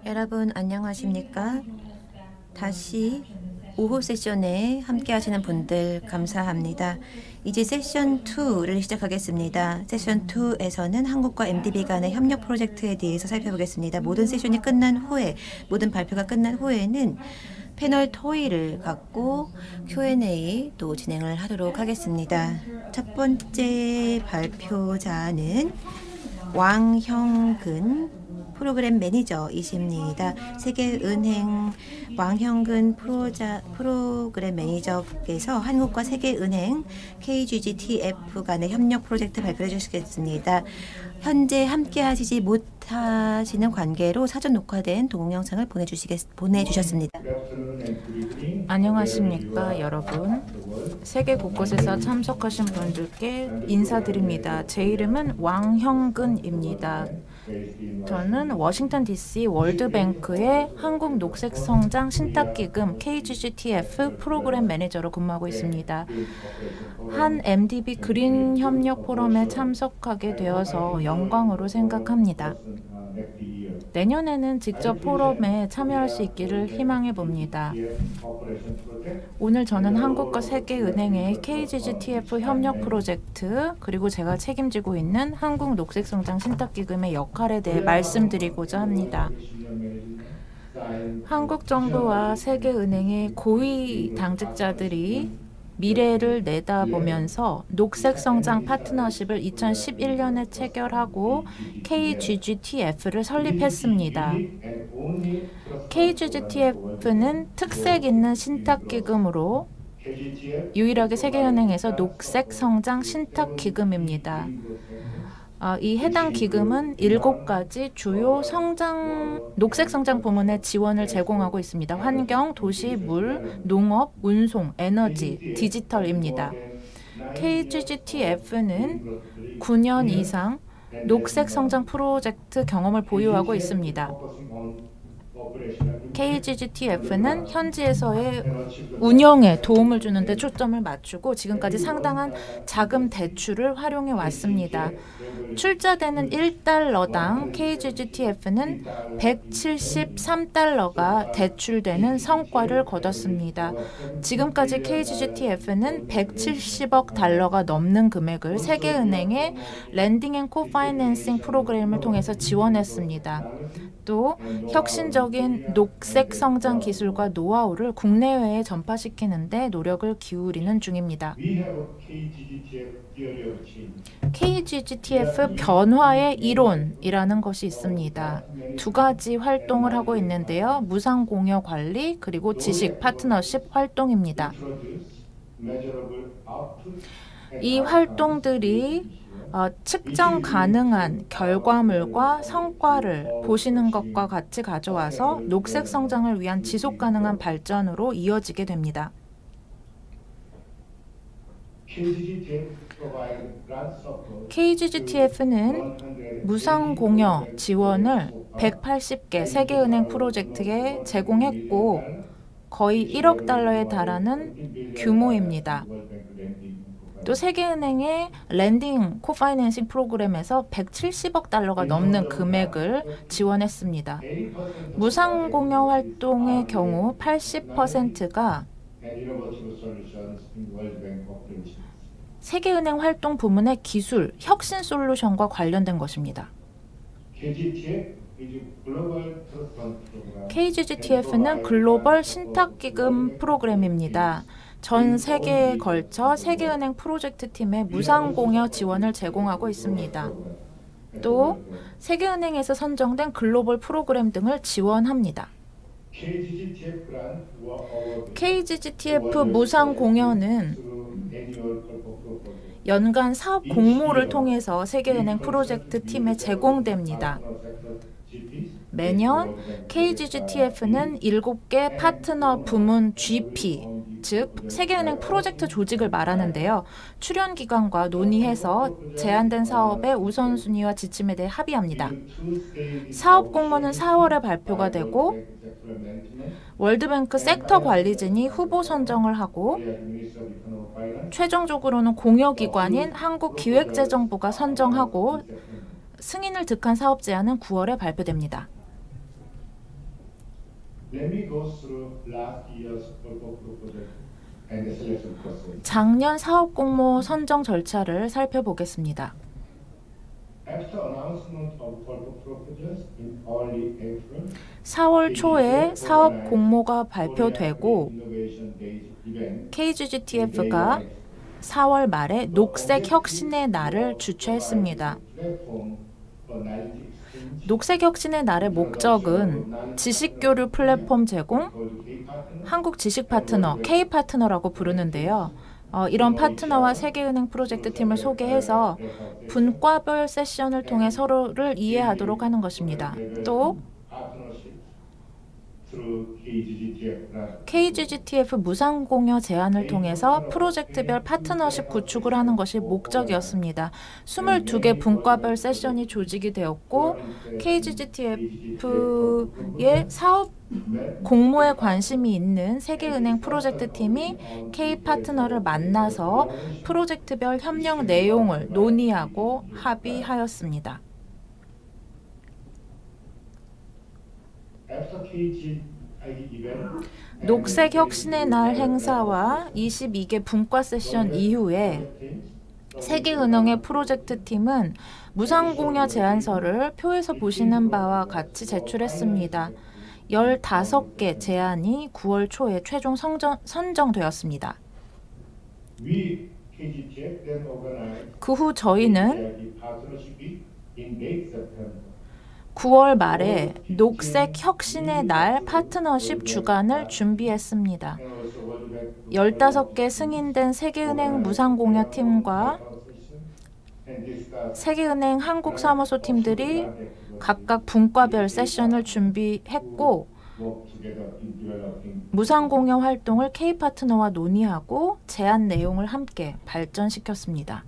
여러분 안녕하십니까? 다시 오후 세션에 함께 하시는 분들 감사합니다. 이제 세션 2를 시작하겠습니다. 세션 2에서는 한국과 MDB 간의 협력 프로젝트에 대해서 살펴보겠습니다. 모든 세션이 끝난 후에, 모든 발표가 끝난 후에는 패널 토의를 갖고 Q&A도 진행을 하도록 하겠습니다. 첫 번째 발표자는 왕형근 프로그램 매니저이십니다. 세계은행 왕형근 프로그램 매니저께서 한국과 세계은행 KGGTF 간의 협력 프로젝트 발표해 주시겠습니다. 현재 함께 하시지 못하시는 관계로 사전 녹화된 동영상을 보내주셨습니다. 안녕하십니까 여러분. 세계 곳곳에서 참석하신 분들께 인사드립니다. 제 이름은 왕형근입니다. 저는 워싱턴 DC 월드뱅크의 한국 녹색성장 신탁기금 KGGTF 프로그램 매니저로 근무하고 있습니다. 한 MDB 그린 협력 포럼에 참석하게 되어서 영광으로 생각합니다. 내년에는 직접 포럼에 참여할 수 있기를 희망해 봅니다. 오늘 저는 한국과 세계은행의 KGGTF 협력 프로젝트 그리고 제가 책임지고 있는 한국 녹색성장 신탁기금의 역할에 대해 말씀드리고자 합니다. 한국 정부와 세계은행의 고위 당직자들이 미래를 내다보면서 녹색성장 파트너십을 2011년에 체결하고 KGGTF를 설립했습니다. KGGTF는 특색 있는 신탁기금으로 유일하게 세계은행에서 녹색성장 신탁기금입니다. 이 해당 기금은 7가지 주요 녹색성장 부문의 지원을 제공하고 있습니다. 환경, 도시, 물, 농업, 운송, 에너지, 디지털입니다. KGGTF는 9년 이상 녹색성장 프로젝트 경험을 보유하고 있습니다. KGGTF는 현지에서의 운영에 도움을 주는 데 초점을 맞추고 지금까지 상당한 자금 대출을 활용해 왔습니다. 출자되는 1달러당 KGGTF는 173달러가 대출되는 성과를 거뒀습니다. 지금까지 KGGTF는 170억 달러가 넘는 금액을 세계은행의 랜딩 앤 코파이낸싱 프로그램을 통해서 지원했습니다. 또 혁신적인 녹색 성장 기술과 노하우를 국내외에 전파시키는 데 노력을 기울이는 중입니다. KGGTF 변화의 이론이라는 것이 있습니다. 2가지 활동을 하고 있는데요. 무상공여 관리 그리고 지식 파트너십 활동입니다. 이 활동들이 측정 가능한 결과물과 성과를 보시는 것과 같이 가져와서 녹색 성장을 위한 지속 가능한 발전으로 이어지게 됩니다. KGGTF는 무상공여 지원을 180개 세계은행 프로젝트에 제공했고 거의 1억 달러에 달하는 규모입니다. 또 세계은행의 랜딩 코파이낸싱 프로그램에서 170억 달러가 넘는 금액을 지원했습니다. 무상공여 활동의 경우 80%가 세계은행 활동 부문의 기술, 혁신 솔루션과 관련된 것입니다. KGGTF는 글로벌 신탁기금 프로그램입니다. 전 세계에 걸쳐 세계은행 프로젝트 팀에 무상공여 지원을 제공하고 있습니다. 또 세계은행에서 선정된 글로벌 프로그램 등을 지원합니다. KGGTF 무상공여는 연간 사업 공모를 통해서 세계은행 프로젝트 팀에 제공됩니다. 매년 KGGTF는 7개 파트너 부문 GP, 즉 세계은행 프로젝트 조직을 말하는데요. 출연 기관과 논의해서 제안된 사업의 우선순위와 지침에 대해 합의합니다. 사업 공모는 4월에 발표가 되고 월드뱅크 섹터 관리진이 후보 선정을 하고 최종적으로는 공여기관인 한국기획재정부가 선정하고 승인을 득한 사업 제안은 9월에 발표됩니다. Let me go through last year's purple proposal and the selection process. 작년 사업 공모 선정 절차를 살펴보겠습니다. After announcement of purple proposals in early April, 4월 초에 사업 공모가 발표되고 Innovation Days event KGGTF가 4월 말에 녹색 혁신의 날을 주최했습니다. platform for knowledge exchange 녹색 혁신의 날의 목적은 지식교류 플랫폼 제공, called K-Partner 한국 지식 파트너, K 파트너라고 부르는데요. 이런 파트너와 세계은행 프로젝트 팀을 소개해서 분과별 세션을 통해 서로를 이해하도록 하는 것입니다. 또 partnership through KGGTF platform. KGGTF 무상공여 제안을 통해서 프로젝트별 파트너십 구축을 하는 것이 목적이었습니다. 22개 분과별 세션이 조직이 되었고 KGGTF의 사업 공모에 관심이 있는 세계은행 프로젝트 팀이 K 파트너를 만나서 프로젝트별 협력 내용을 논의하고 합의하였습니다. After KGID event, 녹색 혁신의 날 행사와 22개 분과 세션 이후에 세계은행의 프로젝트 팀은 무상공여 제안서를 표에서 보시는 바와 같이 제출했습니다. 15개 제안이 9월 초에 최종 선정되었습니다. we KGTF then organized 그 후 저희는 KGID partnership week in late September. 9월 말에 녹색 혁신의 날 파트너십 주간을 준비했습니다. 15개 승인된 세계은행 무상공여 팀과 세계은행 한국사무소 팀들이 각각 분과별 세션을 준비했고 무상공여 활동을 K파트너와 논의하고 제안 내용을 함께 발전시켰습니다.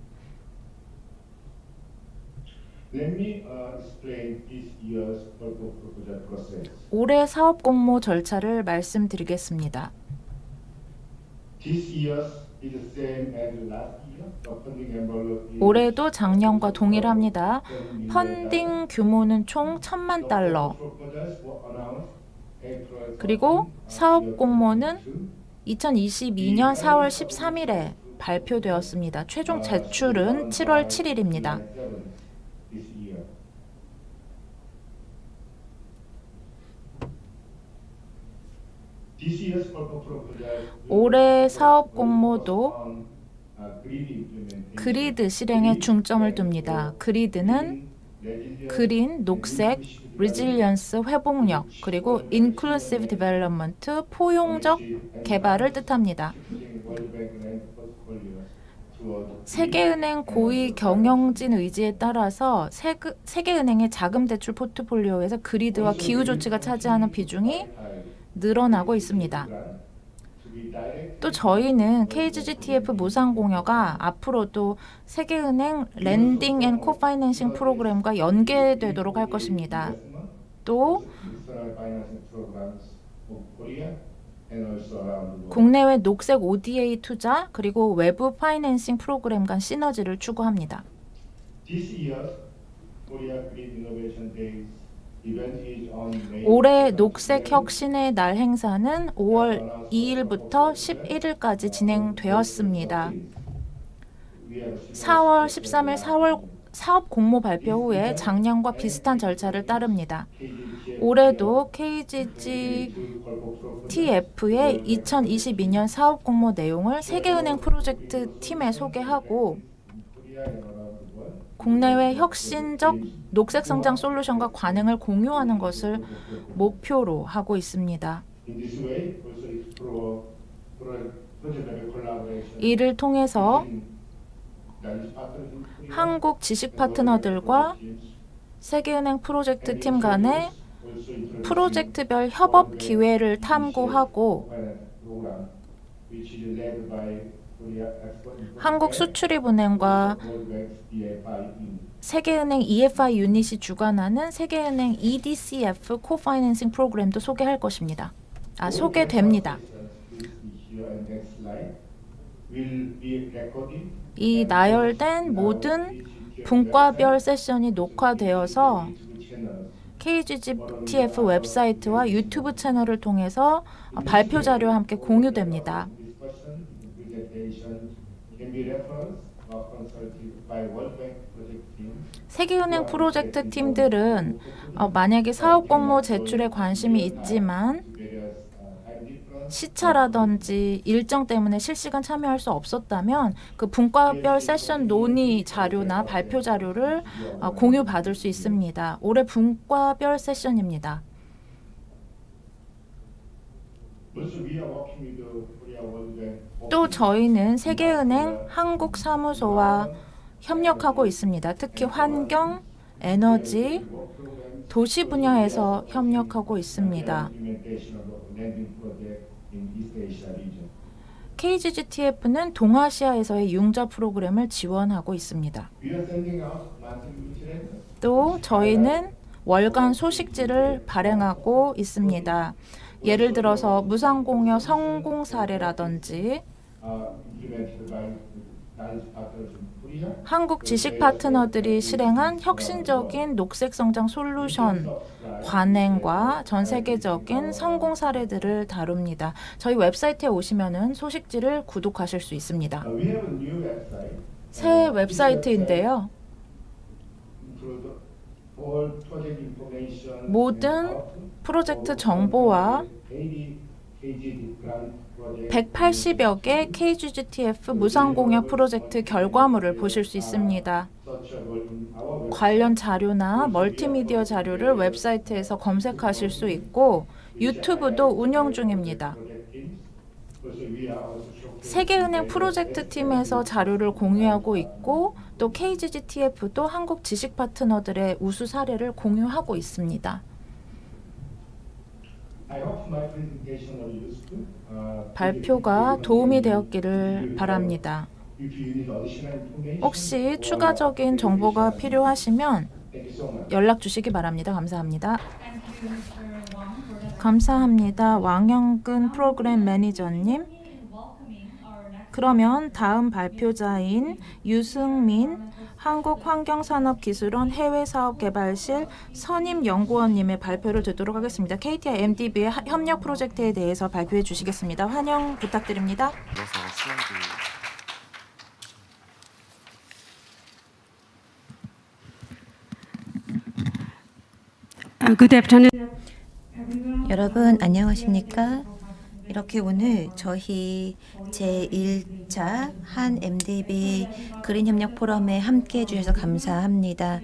Let me explain this year's purple proposal process. 올해 사업 공모 절차를 말씀드리겠습니다. This year is the same as last year. The funding envelope is 올해도 작년과 동일합니다. 펀딩 규모는 총 1,000만 달러. proposals were announced April 그리고 사업 공모는 2022년 4월 13일에 발표되었습니다. 최종 제출은 7월 7일입니다. this year. This year's purple proposal 올해 사업 공모도 on grid implementation. 그리드 실행에 중점을 둡니다. 그리드는 그린, 녹색, 리질리언스, 회복력, 그리고 인클루시브 디벨롭먼트, 포용적 개발을 뜻합니다. 세계은행 고위 경영진 의지에 따라서 세계은행의 자금 대출 포트폴리오에서 그리드와 기후 조치가 차지하는 비중이 늘어나고 있습니다. 또 저희는 KGGTF 무상공여가 앞으로도 세계은행 랜딩 앤 코파이낸싱 프로그램과 연계되도록 할 것입니다. 또 국내외 녹색 ODA 투자 그리고 외부 파이낸싱 프로그램 간 시너지를 추구합니다. 올해 녹색 혁신의 날 행사는 5월 2일부터 11일까지 진행되었습니다. 4월 13일 사업 공모 발표 후에 작년과 비슷한 절차를 따릅니다. 올해도 KGGTF의 2022년 사업 공모 내용을 세계은행 프로젝트 팀에 소개하고 국내외 혁신적 녹색 성장 솔루션과 관행을 공유하는 것을 목표로 하고 있습니다. 이를 통해서 한국 지식 파트너들과 세계은행 프로젝트 팀 간의 프로젝트별 협업 기회를 탐구하고 한국수출입은행과 세계은행 EFI 유닛이 주관하는 세계은행 EDCF 코파이낸싱 프로그램도 소개할 것입니다. 소개됩니다. 이 나열된 모든 분과별 세션이 녹화되어서 KGTF 웹사이트와 유튜브 채널을 통해서 발표 자료와 함께 공유됩니다. 세계은행 프로젝트 팀들은 만약에 사업 공모 제출에 관심이 있지만 시차라든지 일정 때문에 실시간 참여할 수 없었다면 그 분과별 세션 논의 자료나 발표 자료를 공유받을 수 있습니다. 올해 분과별 세션입니다. 또 저희는 세계은행 한국사무소와 협력하고 있습니다. 특히 환경, 에너지, 도시 분야에서 협력하고 있습니다. KGTF는 동아시아에서의 융자 프로그램을 지원하고 있습니다. 또 저희는 월간 소식지를 발행하고 있습니다. 예를 들어서 무상공여 성공 사례라든지 한국 지식 파트너들이 실행한 혁신적인 녹색 성장 솔루션 관행과 전 세계적인 성공 사례들을 다룹니다. 저희 웹사이트에 오시면은 소식지를 구독하실 수 있습니다. 새 웹사이트인데요. 모든 프로젝트 정보와 180여 개 KGTF 무상공여 프로젝트 결과물을 보실 수 있습니다. 관련 자료나 멀티미디어 자료를 웹사이트에서 검색하실 수 있고 유튜브도 운영 중입니다. 세계은행 프로젝트 팀에서 자료를 공유하고 있고 또 KGTF도 한국 지식 파트너들의 우수 사례를 공유하고 있습니다. 발표가 도움이 되었기를 바랍니다. 혹시 추가적인 정보가 필요하시면 연락 주시기 바랍니다. 감사합니다. 감사합니다. 왕영근 프로그램 매니저님. 그러면 다음 발표자인 유승민 한국환경산업기술원 해외사업개발실 선임연구원님의 발표를 듣도록 하겠습니다. KT와 MDB의 협력 프로젝트에 대해서 발표해 주시겠습니다. 환영 부탁드립니다. Good afternoon. 여러분 안녕하십니까? 이렇게 오늘 저희 제1차 한 MDB 그린 협력 포럼에 함께 해주셔서 감사합니다.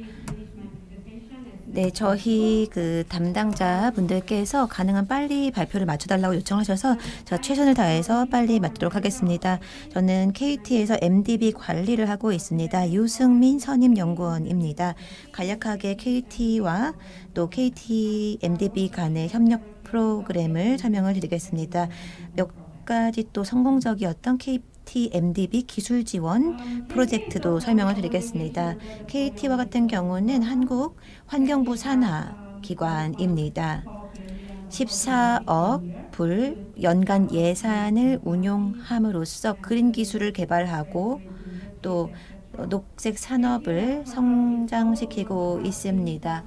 네, 저희 그 담당자 분들께서 가능한 빨리 발표를 맞춰달라고 요청하셔서 저 최선을 다해서 빨리 맞도록 하겠습니다. 저는 KT에서 MDB 관리를 하고 있습니다. 유승민 선임연구원입니다. 간략하게 KT와 또 KT MDB 간의 협력 프로그램을 설명을 드리겠습니다. 몇 가지 또 성공적이었던 KT MDB 기술 지원 프로젝트도 설명을 드리겠습니다. KT와 같은 경우는 한국 환경부 산하 기관입니다. 14억 불 연간 예산을 운용함으로써 그린 기술을 개발하고 또 녹색 산업을 성장시키고 있습니다.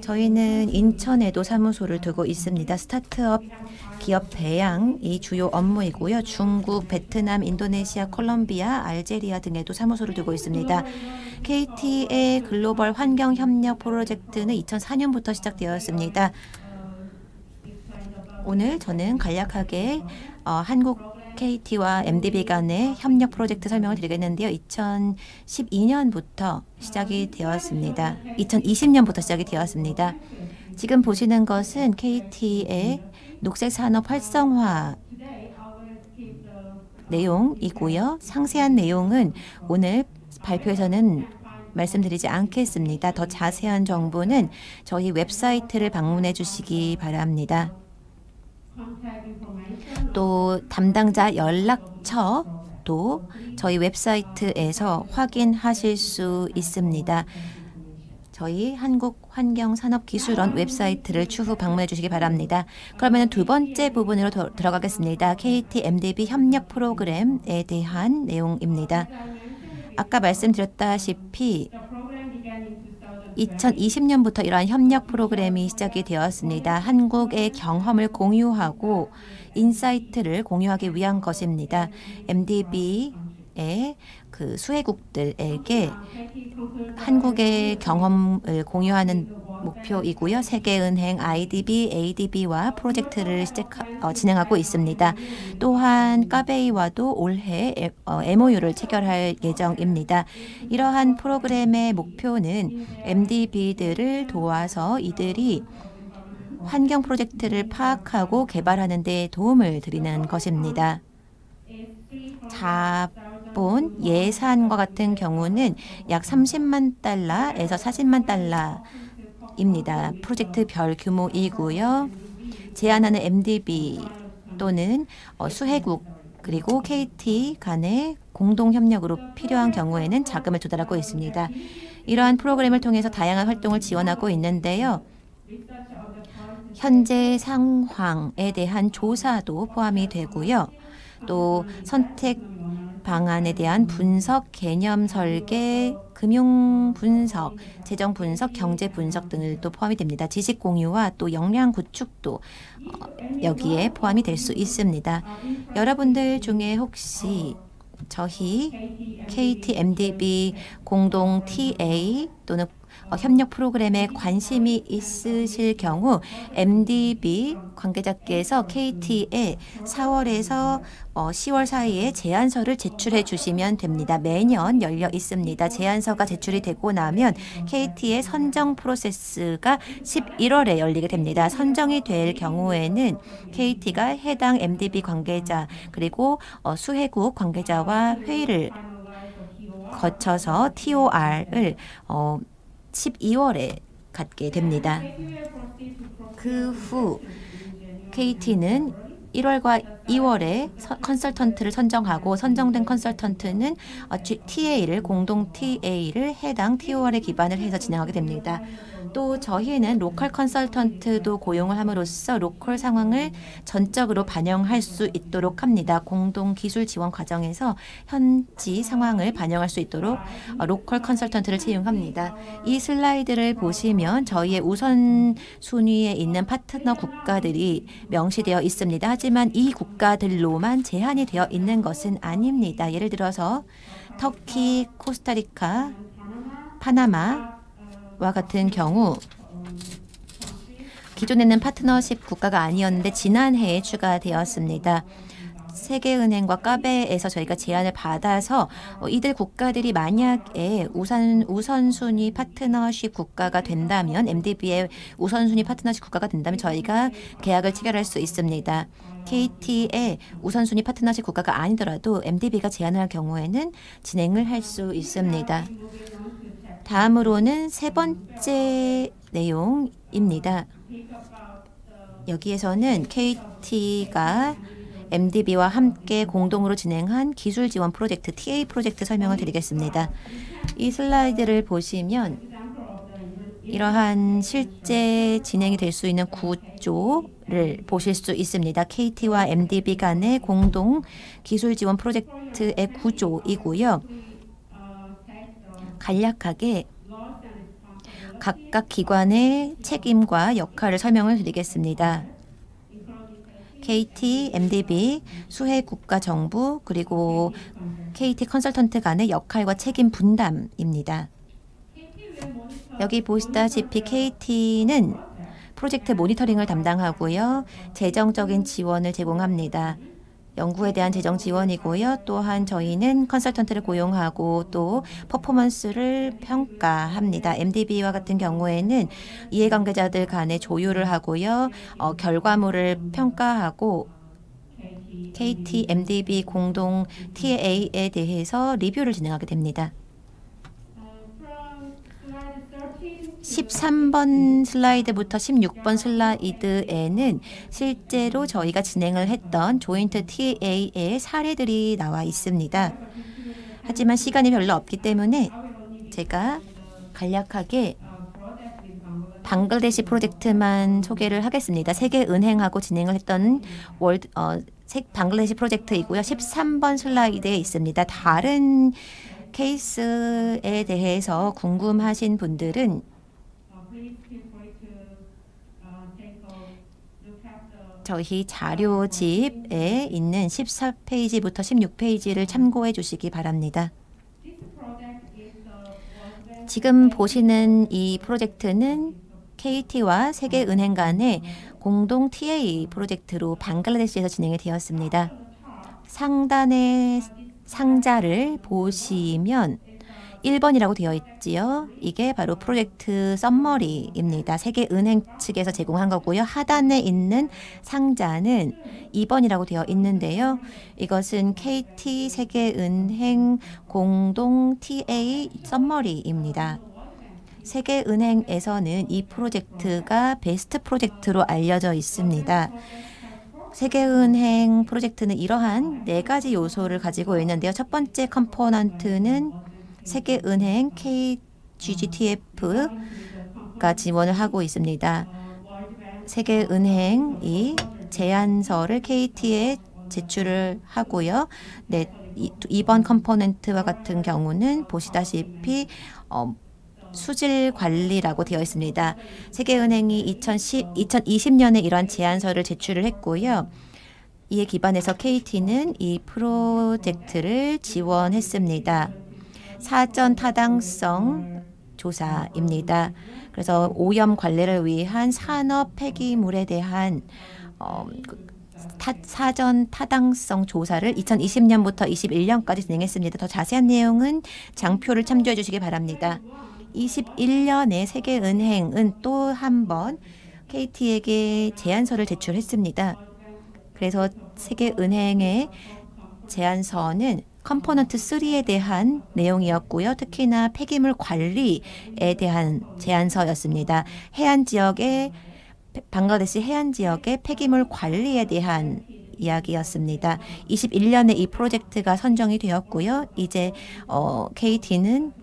저희는 인천에도 사무소를 두고 있습니다. 스타트업 기업 배양이 주요 업무이고요. 중국, 베트남, 인도네시아, 콜롬비아, 알제리아 등에도 사무소를 두고 있습니다. KT의 글로벌 환경 협력 프로젝트는 2004년부터 시작되었습니다. 오늘 저는 간략하게 한국 KT와 MDB 간의 협력 프로젝트 설명을 드리겠는데요. 2012년부터 시작이 되었습니다. 2020년부터 시작이 되었습니다. 지금 보시는 것은 KT의 녹색 산업 활성화 내용이고요. 상세한 내용은 오늘 발표에서는 말씀드리지 않겠습니다. 더 자세한 정보는 저희 웹사이트를 방문해 주시기 바랍니다. 또 담당자 연락처도 저희 웹사이트에서 확인하실 수 있습니다. 저희 한국환경산업기술원 웹사이트를 추후 방문해 주시기 바랍니다. 그러면 두 번째 부분으로 들어가겠습니다. KT MDB 협력 프로그램에 대한 내용입니다. 아까 말씀드렸다시피 2020년부터 이러한 협력 프로그램이 시작이 되었습니다. 한국의 경험을 공유하고 인사이트를 공유하기 위한 것입니다. MDB의 그 수혜국들에게 한국의 경험을 공유하는 목표이고요. 세계은행, IDB, ADB와 프로젝트를 진행하고 있습니다. 또한 까베이와도 올해 MOU를 체결할 예정입니다. 이러한 프로그램의 목표는 MDB들을 도와서 이들이 환경 프로젝트를 파악하고 개발하는 데 도움을 드리는 것입니다. 자본 예산과 같은 경우는 약 30만 달러에서 40만 달러입니다. 프로젝트 별 규모이고요. 제안하는 MDB 또는 수혜국 그리고 KT 간의 공동 협력으로 필요한 경우에는 자금을 조달하고 있습니다. 이러한 프로그램을 통해서 다양한 활동을 지원하고 있는데요. 현재 상황에 대한 조사도 포함이 되고요. 또 선택 방안에 대한 분석, 개념 설계, 금융 분석, 재정 분석, 경제 분석 등도 포함이 됩니다. 지식 공유와 또 역량 구축도 여기에 포함이 될 수 있습니다. 여러분들 중에 혹시 저희 KT MDB 공동 TA 또는 협력 프로그램에 관심이 있으실 경우 MDB 관계자께서 KT에 4월에서 10월 사이에 제안서를 제출해 주시면 됩니다. 매년 열려 있습니다. 제안서가 제출이 되고 나면 KT의 선정 프로세스가 11월에 열리게 됩니다. 선정이 될 경우에는 KT가 해당 MDB 관계자 그리고 수혜국 관계자와 회의를 거쳐서 TOR을 12월에 갖게 됩니다. 그 후 KT는 1월과 2월에 컨설턴트를 선정하고 선정된 컨설턴트는 TA를 공동 TA를 해당 TOR에 기반을 해서 진행하게 됩니다. 또 저희는 로컬 컨설턴트도 고용을 함으로써 로컬 상황을 전적으로 반영할 수 있도록 합니다. 공동 기술 지원 과정에서 현지 상황을 반영할 수 있도록 로컬 컨설턴트를 채용합니다. 이 슬라이드를 보시면 저희의 우선순위에 있는 파트너 국가들이 명시되어 있습니다. 하지만 이 국가들로만 제한이 되어 있는 것은 아닙니다. 예를 들어서 터키, 코스타리카, 파나마와 같은 경우 기존에는 파트너십 국가가 아니었는데 지난해에 추가되었습니다. 세계은행과 까베에서 저희가 제안을 받아서 이들 국가들이 만약에 우선순위 파트너십 국가가 된다면 MDB의 우선순위 파트너십 국가가 된다면 저희가 계약을 체결할 수 있습니다. KT의 우선순위 파트너십 국가가 아니더라도 MDB가 제안을 할 경우에는 진행을 할 수 있습니다. 다음으로는 세 번째 내용입니다. 여기에서는 KT가 MDB와 함께 공동으로 진행한 기술 지원 프로젝트 TA 프로젝트 설명을 드리겠습니다. 이 슬라이드를 보시면 이러한 실제 진행이 될 수 있는 구조를 보실 수 있습니다. KT와 MDB 간의 공동 기술 지원 프로젝트의 구조이고요. 간략하게 각각 기관의 책임과 역할을 설명을 드리겠습니다. KT, MDB, 수혜국가 정부, 그리고 KT 컨설턴트 간의 역할과 책임 분담입니다. 여기 보시다시피 KT는 프로젝트 모니터링을 담당하고요. 재정적인 지원을 제공합니다. 연구에 대한 재정 지원이고요. 또한 저희는 컨설턴트를 고용하고 또 퍼포먼스를 평가합니다. MDB와 같은 경우에는 이해관계자들 간의 조율을 하고요. 결과물을 평가하고 KT, MDB 공동 TA에 대해서 리뷰를 진행하게 됩니다. 13번 슬라이드부터 16번 슬라이드에는 실제로 저희가 진행을 했던 조인트 TA의 사례들이 나와 있습니다. 하지만 시간이 별로 없기 때문에 제가 간략하게 방글라데시 프로젝트만 소개를 하겠습니다. 세계은행하고 진행을 했던 방글라데시 프로젝트이고요. 13번 슬라이드에 있습니다. 다른 케이스에 대해서 궁금하신 분들은 저희 자료집에 있는 14페이지부터 16페이지를 참고해 주시기 바랍니다. 지금 보시는 이 프로젝트는 KT와 세계은행 간의 공동 TA 프로젝트로 방글라데시에서 진행이 되었습니다. 상단의 상자를 보시면 1번이라고 되어 있지요. 이게 바로 프로젝트 썸머리입니다. 세계은행 측에서 제공한 거고요. 하단에 있는 상자는 2번이라고 되어 있는데요. 이것은 KT 세계은행 공동 TA 썸머리입니다. 세계은행에서는 이 프로젝트가 베스트 프로젝트로 알려져 있습니다. 세계은행 프로젝트는 이러한 4가지 요소를 가지고 있는데요. 첫 번째 컴포넌트는 세계은행 KGGTF가 지원을 하고 있습니다. 세계은행이 제안서를 KT에 제출을 하고요. 네, 2번 컴포넌트와 같은 경우는 보시다시피 수질 관리라고 되어 있습니다. 세계은행이 2020년에 이러한 제안서를 제출을 했고요. 이에 기반해서 KT는 이 프로젝트를 지원했습니다. 사전 타당성 조사입니다. 그래서 오염 관리를 위한 산업 폐기물에 대한 사전 타당성 조사를 2020년부터 21년까지 진행했습니다. 더 자세한 내용은 장표를 참조해 주시기 바랍니다. 21년에 세계은행은 또 한 번 KT에게 제안서를 제출했습니다. 그래서 세계은행의 제안서는 컴포넌트 3에 대한 내용이었고요. 특히나 폐기물 관리에 대한 제안서였습니다. 방글라데시 해안 지역의 폐기물 관리에 대한 이야기였습니다. 21년에 이 프로젝트가 선정이 되었고요. 이제 KT는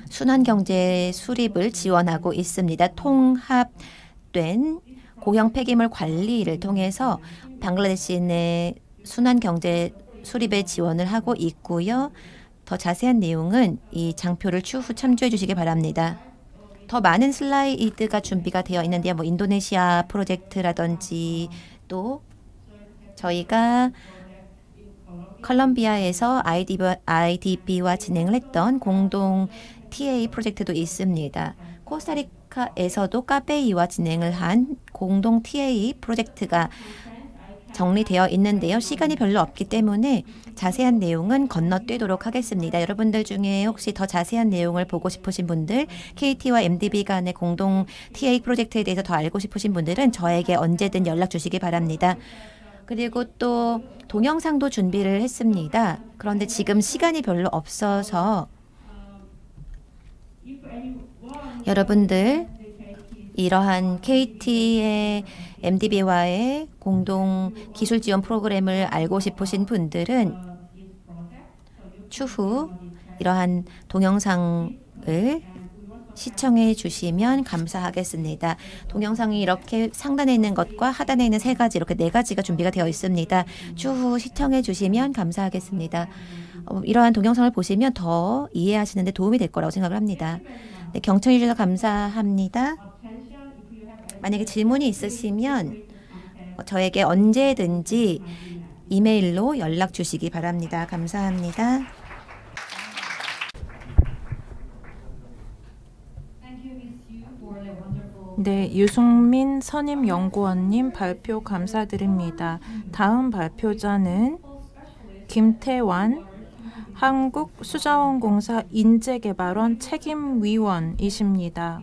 순환경제 수립을 지원하고 있습니다. 통합된 고형 폐기물 관리를 통해서 방글라데시 내 순환경제 수립에 지원을 하고 있고요. 더 자세한 내용은 이 장표를 추후 참조해 주시기 바랍니다. 더 많은 슬라이드가 준비가 되어 있는데요. 인도네시아 프로젝트라든지 또 저희가 컬럼비아에서 IDB와 진행을 했던 공동 TA 프로젝트도 있습니다. 코스타리카에서도 카베이와 진행을 한 공동 TA 프로젝트가 정리되어 있는데요. 시간이 별로 없기 때문에 자세한 내용은 건너뛰도록 하겠습니다. 여러분들 중에 혹시 더 자세한 내용을 보고 싶으신 분들, KT와 MDB 간의 공동 TA 프로젝트에 대해서 더 알고 싶으신 분들은 저에게 언제든 연락 주시기 바랍니다. 그리고 또 동영상도 준비를 했습니다. 그런데 지금 시간이 별로 없어서 여러분들 이러한 KT의 MDB와의 공동 기술 지원 프로그램을 알고 싶으신 분들은 추후 이러한 동영상을 시청해 주시면 감사하겠습니다. 동영상이 이렇게 상단에 있는 것과 하단에 있는 3가지, 이렇게 4가지가 준비가 되어 있습니다. 추후 시청해 주시면 감사하겠습니다. 이러한 동영상을 보시면 더 이해하시는 데 도움이 될 거라고 생각을 합니다. 네, 경청해 주셔서 감사합니다. 만약에 질문이 있으시면 저에게 언제든지 이메일로 연락 주시기 바랍니다. 감사합니다. 네, 유승민 선임연구원님 발표 감사드립니다. 다음 발표자는 김태환 한국수자원공사 인재개발원 책임위원이십니다.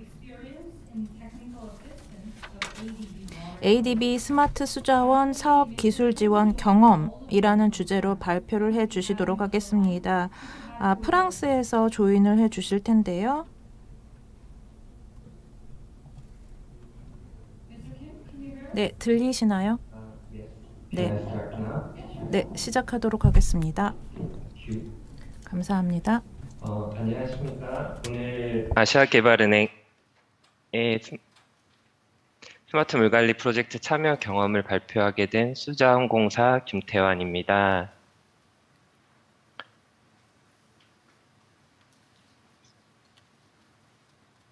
ADB 스마트 수자원 사업 기술 지원 경험이라는 주제로 발표를 해 주시도록 하겠습니다. 프랑스에서 조인을 해 주실 텐데요. 네, 들리시나요? 네. 네, 시작하도록 하겠습니다. 감사합니다. 안녕하십니까. 오늘 아시아개발은행의 스마트 물관리 프로젝트 참여 경험을 발표하게 된 수자원공사 김태환입니다.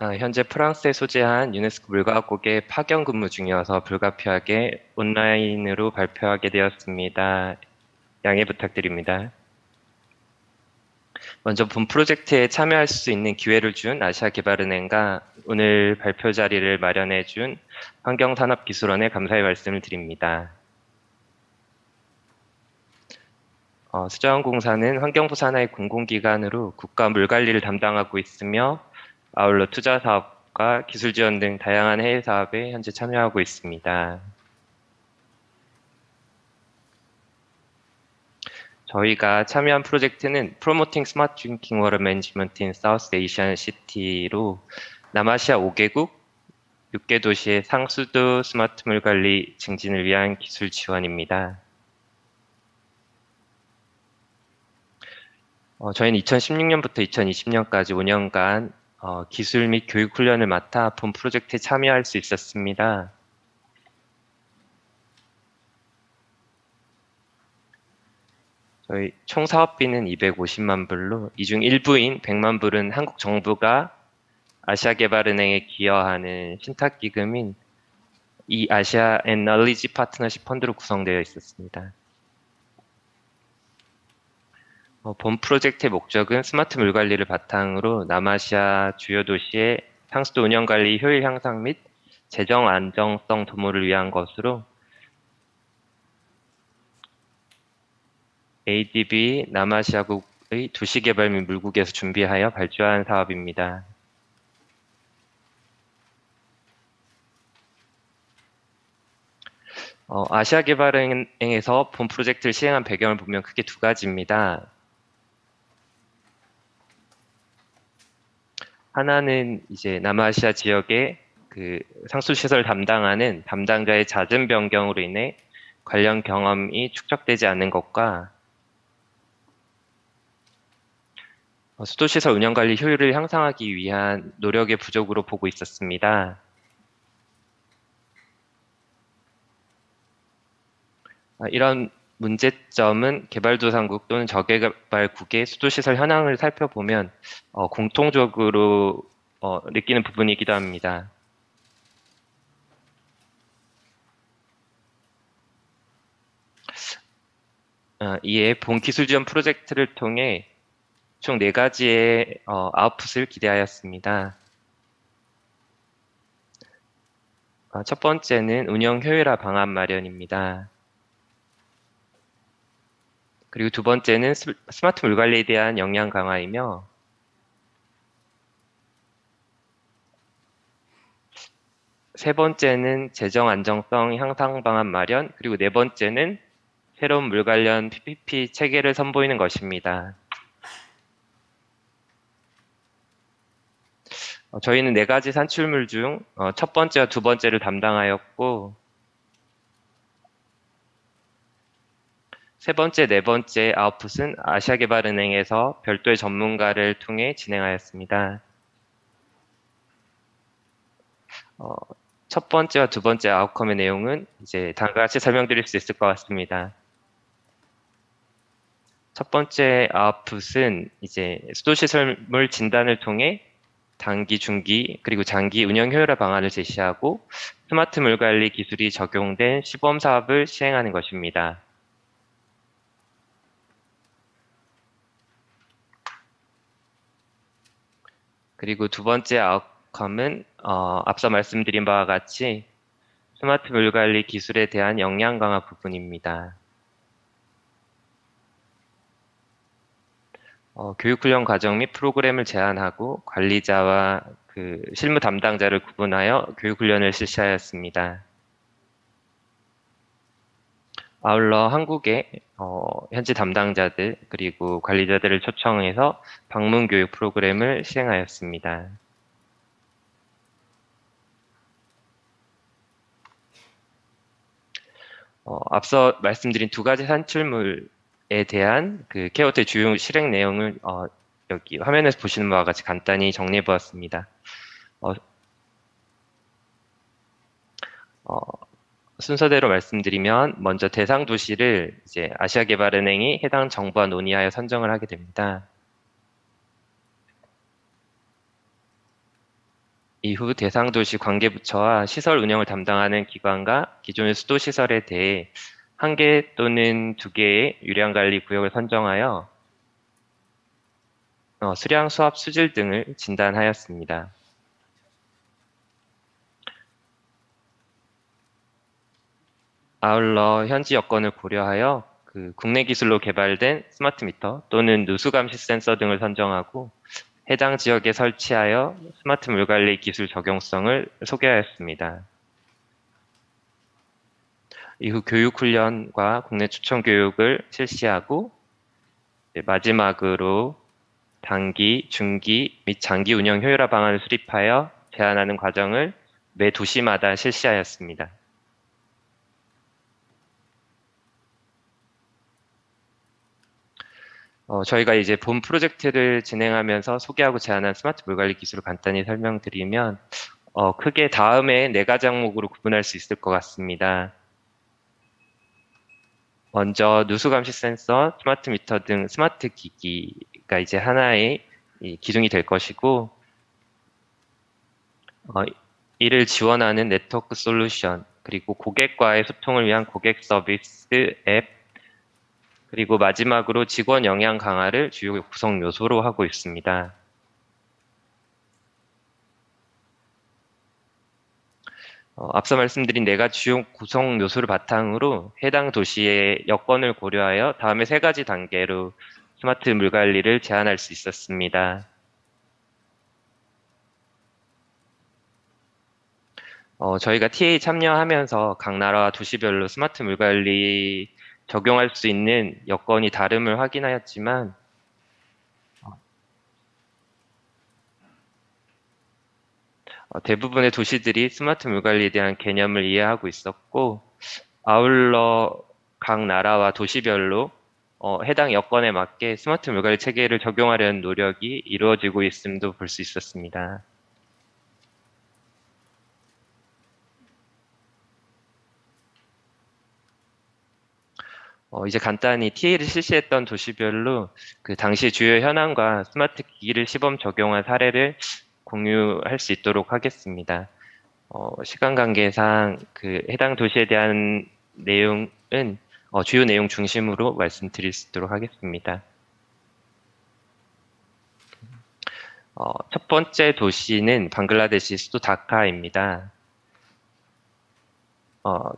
현재 프랑스에 소재한 유네스코 물가국의 파견 근무 중이어서 불가피하게 온라인으로 발표하게 되었습니다. 양해 부탁드립니다. 먼저 본 프로젝트에 참여할 수 있는 기회를 준 아시아개발은행과 오늘 발표 자리를 마련해 준 환경산업기술원에 감사의 말씀을 드립니다. 수자원공사는 환경부 산하의 공공기관으로 국가 물관리를 담당하고 있으며 아울러 투자 사업과 기술 지원 등 다양한 해외 사업에 현재 참여하고 있습니다. 저희가 참여한 프로젝트는 Promoting Smart Drinking Water Management in South Asian City로 남아시아 5개국, 6개 도시의 상수도 스마트 물 관리 증진을 위한 기술 지원입니다. 저희는 2016년부터 2020년까지 5년간 기술 및 교육 훈련을 맡아 본 프로젝트에 참여할 수 있었습니다. 저희 총 사업비는 250만 불로 이 중 일부인 100만 불은 한국 정부가 아시아개발은행에 기여하는 신탁기금인 이 아시아 앤 널리지 파트너십 펀드로 구성되어 있었습니다. 본 프로젝트의 목적은 스마트 물관리를 바탕으로 남아시아 주요 도시의 상수도 운영관리 효율 향상 및 재정 안정성 도모를 위한 것으로 ADB 남아시아국의 도시개발 및 물국에서 준비하여 발주한 사업입니다. 아시아개발은행에서 본 프로젝트를 시행한 배경을 보면 크게 두 가지입니다. 하나는 이제 남아시아 지역의 그 상수시설 담당하는 담당자의 잦은 변경으로 인해 관련 경험이 축적되지 않는 것과 수도시설 운영관리 효율을 향상하기 위한 노력의 부족으로 보고 있었습니다. 이런 문제점은 개발도상국 또는 저개발국의 수도시설 현황을 살펴보면 공통적으로 느끼는 부분이기도 합니다. 이에 본 기술지원 프로젝트를 통해 총 4가지의 아웃풋을 기대하였습니다. 첫 번째는 운영 효율화 방안 마련입니다. 그리고 두 번째는 스마트 물관리에 대한 역량 강화이며 세 번째는 재정 안정성 향상 방안 마련, 그리고 네 번째는 새로운 물 관련 PPP 체계를 선보이는 것입니다. 저희는 4가지 산출물 중 첫 번째와 두 번째를 담당하였고 세 번째, 네 번째 아웃풋은 아시아개발은행에서 별도의 전문가를 통해 진행하였습니다. 첫 번째와 두 번째 아웃컴의 내용은 이제 다음과 같이 설명드릴 수 있을 것 같습니다. 첫 번째 아웃풋은 이제 수도시설물 진단을 통해 단기, 중기, 그리고 장기 운영 효율화 방안을 제시하고 스마트 물관리 기술이 적용된 시범 사업을 시행하는 것입니다. 그리고 두 번째 아웃컴은 앞서 말씀드린 바와 같이 스마트 물관리 기술에 대한 역량 강화 부분입니다. 교육훈련 과정 및 프로그램을 제안하고 관리자와 그 실무 담당자를 구분하여 교육훈련을 실시하였습니다. 아울러 한국의 현지 담당자들 그리고 관리자들을 초청해서 방문 교육 프로그램을 시행하였습니다. 앞서 말씀드린 두 가지 산출물에 대한 그 케어호텔 주요 실행 내용을 여기 화면에서 보시는 바와 같이 간단히 정리해 보았습니다. 순서대로 말씀드리면 먼저 대상 도시를 이제 아시아개발은행이 해당 정부와 논의하여 선정을 하게 됩니다. 이후 대상도시 관계부처와 시설 운영을 담당하는 기관과 기존의 수도시설에 대해 1개 또는 2개의 유량관리 구역을 선정하여 수량, 수압, 수질 등을 진단하였습니다. 아울러 현지 여건을 고려하여 국내 기술로 개발된 스마트 미터 또는 누수 감시 센서 등을 선정하고 해당 지역에 설치하여 스마트 물관리 기술 적용성을 소개하였습니다. 이후 교육 훈련과 국내 추천 교육을 실시하고 마지막으로 단기, 중기 및 장기 운영 효율화 방안을 수립하여 제안하는 과정을 매 도시마다 실시하였습니다. 저희가 이제 본 프로젝트를 진행하면서 소개하고 제안한 스마트 물관리 기술을 간단히 설명드리면 크게 다음에 4가지 항목으로 구분할 수 있을 것 같습니다. 먼저 누수 감시 센서, 스마트 미터 등 스마트 기기가 이제 하나의 기둥이 될 것이고 이를 지원하는 네트워크 솔루션, 그리고 고객과의 소통을 위한 고객 서비스 앱, 그리고 마지막으로 직원 역량 강화를 주요 구성 요소로 하고 있습니다. 앞서 말씀드린 4가지 주요 구성 요소를 바탕으로 해당 도시의 여건을 고려하여 다음에 3가지 단계로 스마트 물관리를 제안할 수 있었습니다. 저희가 TA 참여하면서 각 나라와 도시별로 스마트 물관리 적용할 수 있는 여건이 다름을 확인하였지만 대부분의 도시들이 스마트 물관리에 대한 개념을 이해하고 있었고 아울러 각 나라와 도시별로 해당 여건에 맞게 스마트 물관리 체계를 적용하려는 노력이 이루어지고 있음도 볼 수 있었습니다. 이제 간단히 TA를 실시했던 도시별로 그 당시 주요 현황과 스마트 기기를 시범 적용한 사례를 공유할 수 있도록 하겠습니다. 시간 관계상 해당 도시에 대한 내용은 주요 내용 중심으로 말씀드릴 수 있도록 하겠습니다. 첫 번째 도시는 방글라데시 수도 다카입니다.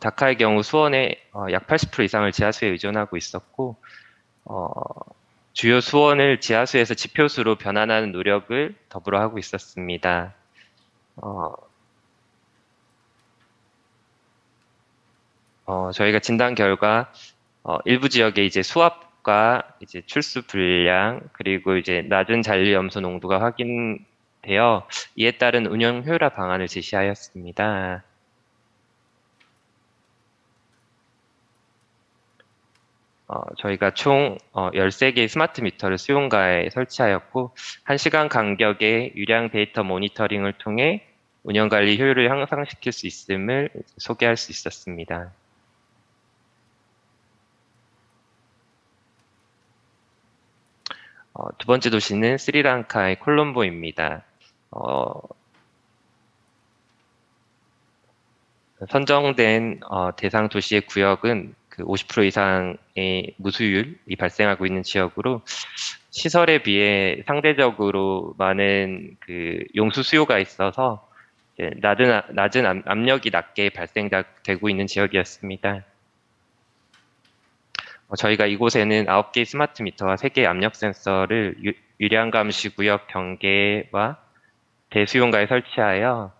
다카의 경우 수원의 약 80% 이상을 지하수에 의존하고 있었고 주요 수원을 지하수에서 지표수로 변환하는 노력을 더불어 하고 있었습니다. 저희가 진단 결과 일부 지역에 이제 수압과 이제 출수 불량 그리고 이제 낮은 잔류 염소 농도가 확인되어 이에 따른 운영 효율화 방안을 제시하였습니다. 저희가 총 13개의 스마트 미터를 수용가에 설치하였고 1시간 간격의 유량 데이터 모니터링을 통해 운영관리 효율을 향상시킬 수 있음을 소개할 수 있었습니다. 두 번째 도시는 스리랑카의 콜롬보입니다. 선정된 대상 도시의 구역은 50% 이상의 무수율이 발생하고 있는 지역으로 시설에 비해 상대적으로 많은 용수 수요가 있어서 낮은 압력이 낮게 발생되고 있는 지역이었습니다. 저희가 이곳에는 9개의 스마트 미터와 3개의 압력 센서를 유량 감시 구역 경계와 대수용가에 설치하여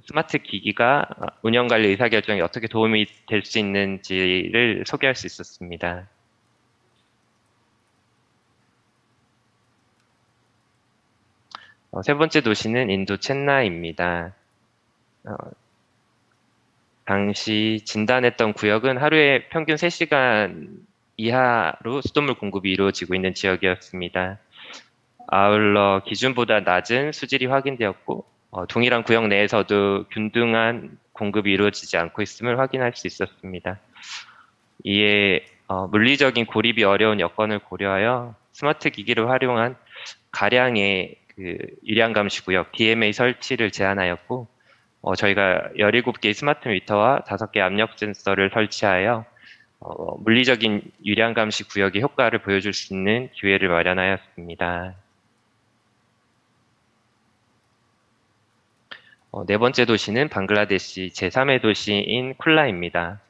스마트 기기가 운영관리 의사결정에 어떻게 도움이 될 수 있는지를 소개할 수 있었습니다. 세 번째 도시는 인도 첸나이입니다. 당시 진단했던 구역은 하루에 평균 3시간 이하로 수돗물 공급이 이루어지고 있는 지역이었습니다. 아울러 기준보다 낮은 수질이 확인되었고 동일한 구역 내에서도 균등한 공급이 이루어지지 않고 있음을 확인할 수 있었습니다. 이에 물리적인 고립이 어려운 여건을 고려하여 스마트 기기를 활용한 가량의 그 유량 감시 구역 DMA 설치를 제안하였고 저희가 17개의 스마트 미터와 5개 압력 센서를 설치하여 물리적인 유량 감시 구역의 효과를 보여줄 수 있는 기회를 마련하였습니다. 네 번째 도시는 방글라데시 제3의 도시인 쿨라입니다.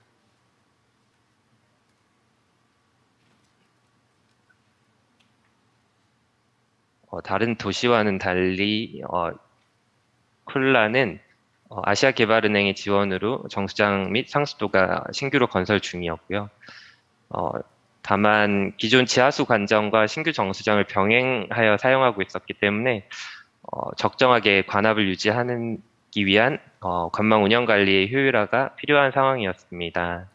다른 도시와는 달리 쿨라는 아시아개발은행의 지원으로 정수장 및 상수도가 신규로 건설 중이었고요. 다만 기존 지하수 관정과 신규 정수장을 병행하여 사용하고 있었기 때문에 적정하게 관합을 유지하기 위한 관망 운영 관리의 효율화가 필요한 상황이었습니다.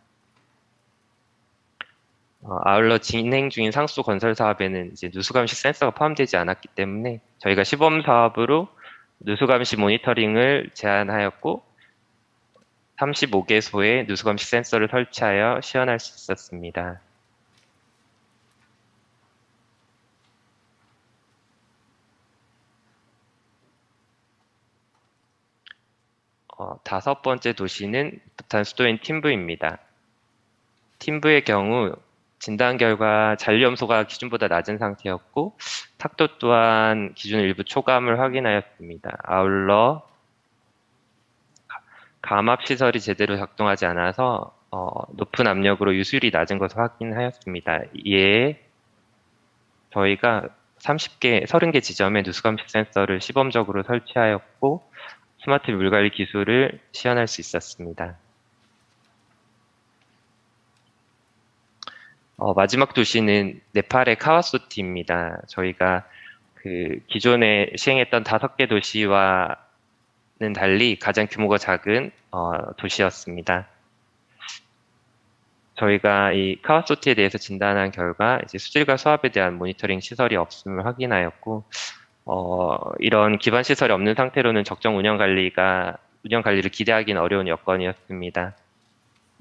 아울러 진행 중인 상수도 건설 사업에는 이제 누수감시 센서가 포함되지 않았기 때문에 저희가 시범 사업으로 누수감시 모니터링을 제안하였고 35개소의 누수감시 센서를 설치하여 시연할 수 있었습니다. 다섯 번째 도시는 부탄 수도인 팀부입니다. 팀부의 경우 진단 결과 잔류염소가 기준보다 낮은 상태였고 탁도 또한 기준을 일부 초과함을 확인하였습니다. 아울러 감압 시설이 제대로 작동하지 않아서 높은 압력으로 유수율이 낮은 것을 확인하였습니다. 이에 저희가 30개 지점에 누수감시 센서를 시범적으로 설치하였고 스마트 물관리 기술을 시연할 수 있었습니다. 마지막 도시는 네팔의 카와소티입니다. 저희가 그 기존에 시행했던 5개 도시와는 달리 가장 규모가 작은 도시였습니다. 저희가 이 카와소티에 대해서 진단한 결과 이제 수질과 수압에 대한 모니터링 시설이 없음을 확인하였고 이런 기반 시설이 없는 상태로는 적정 운영 관리를 기대하기는 어려운 여건이었습니다.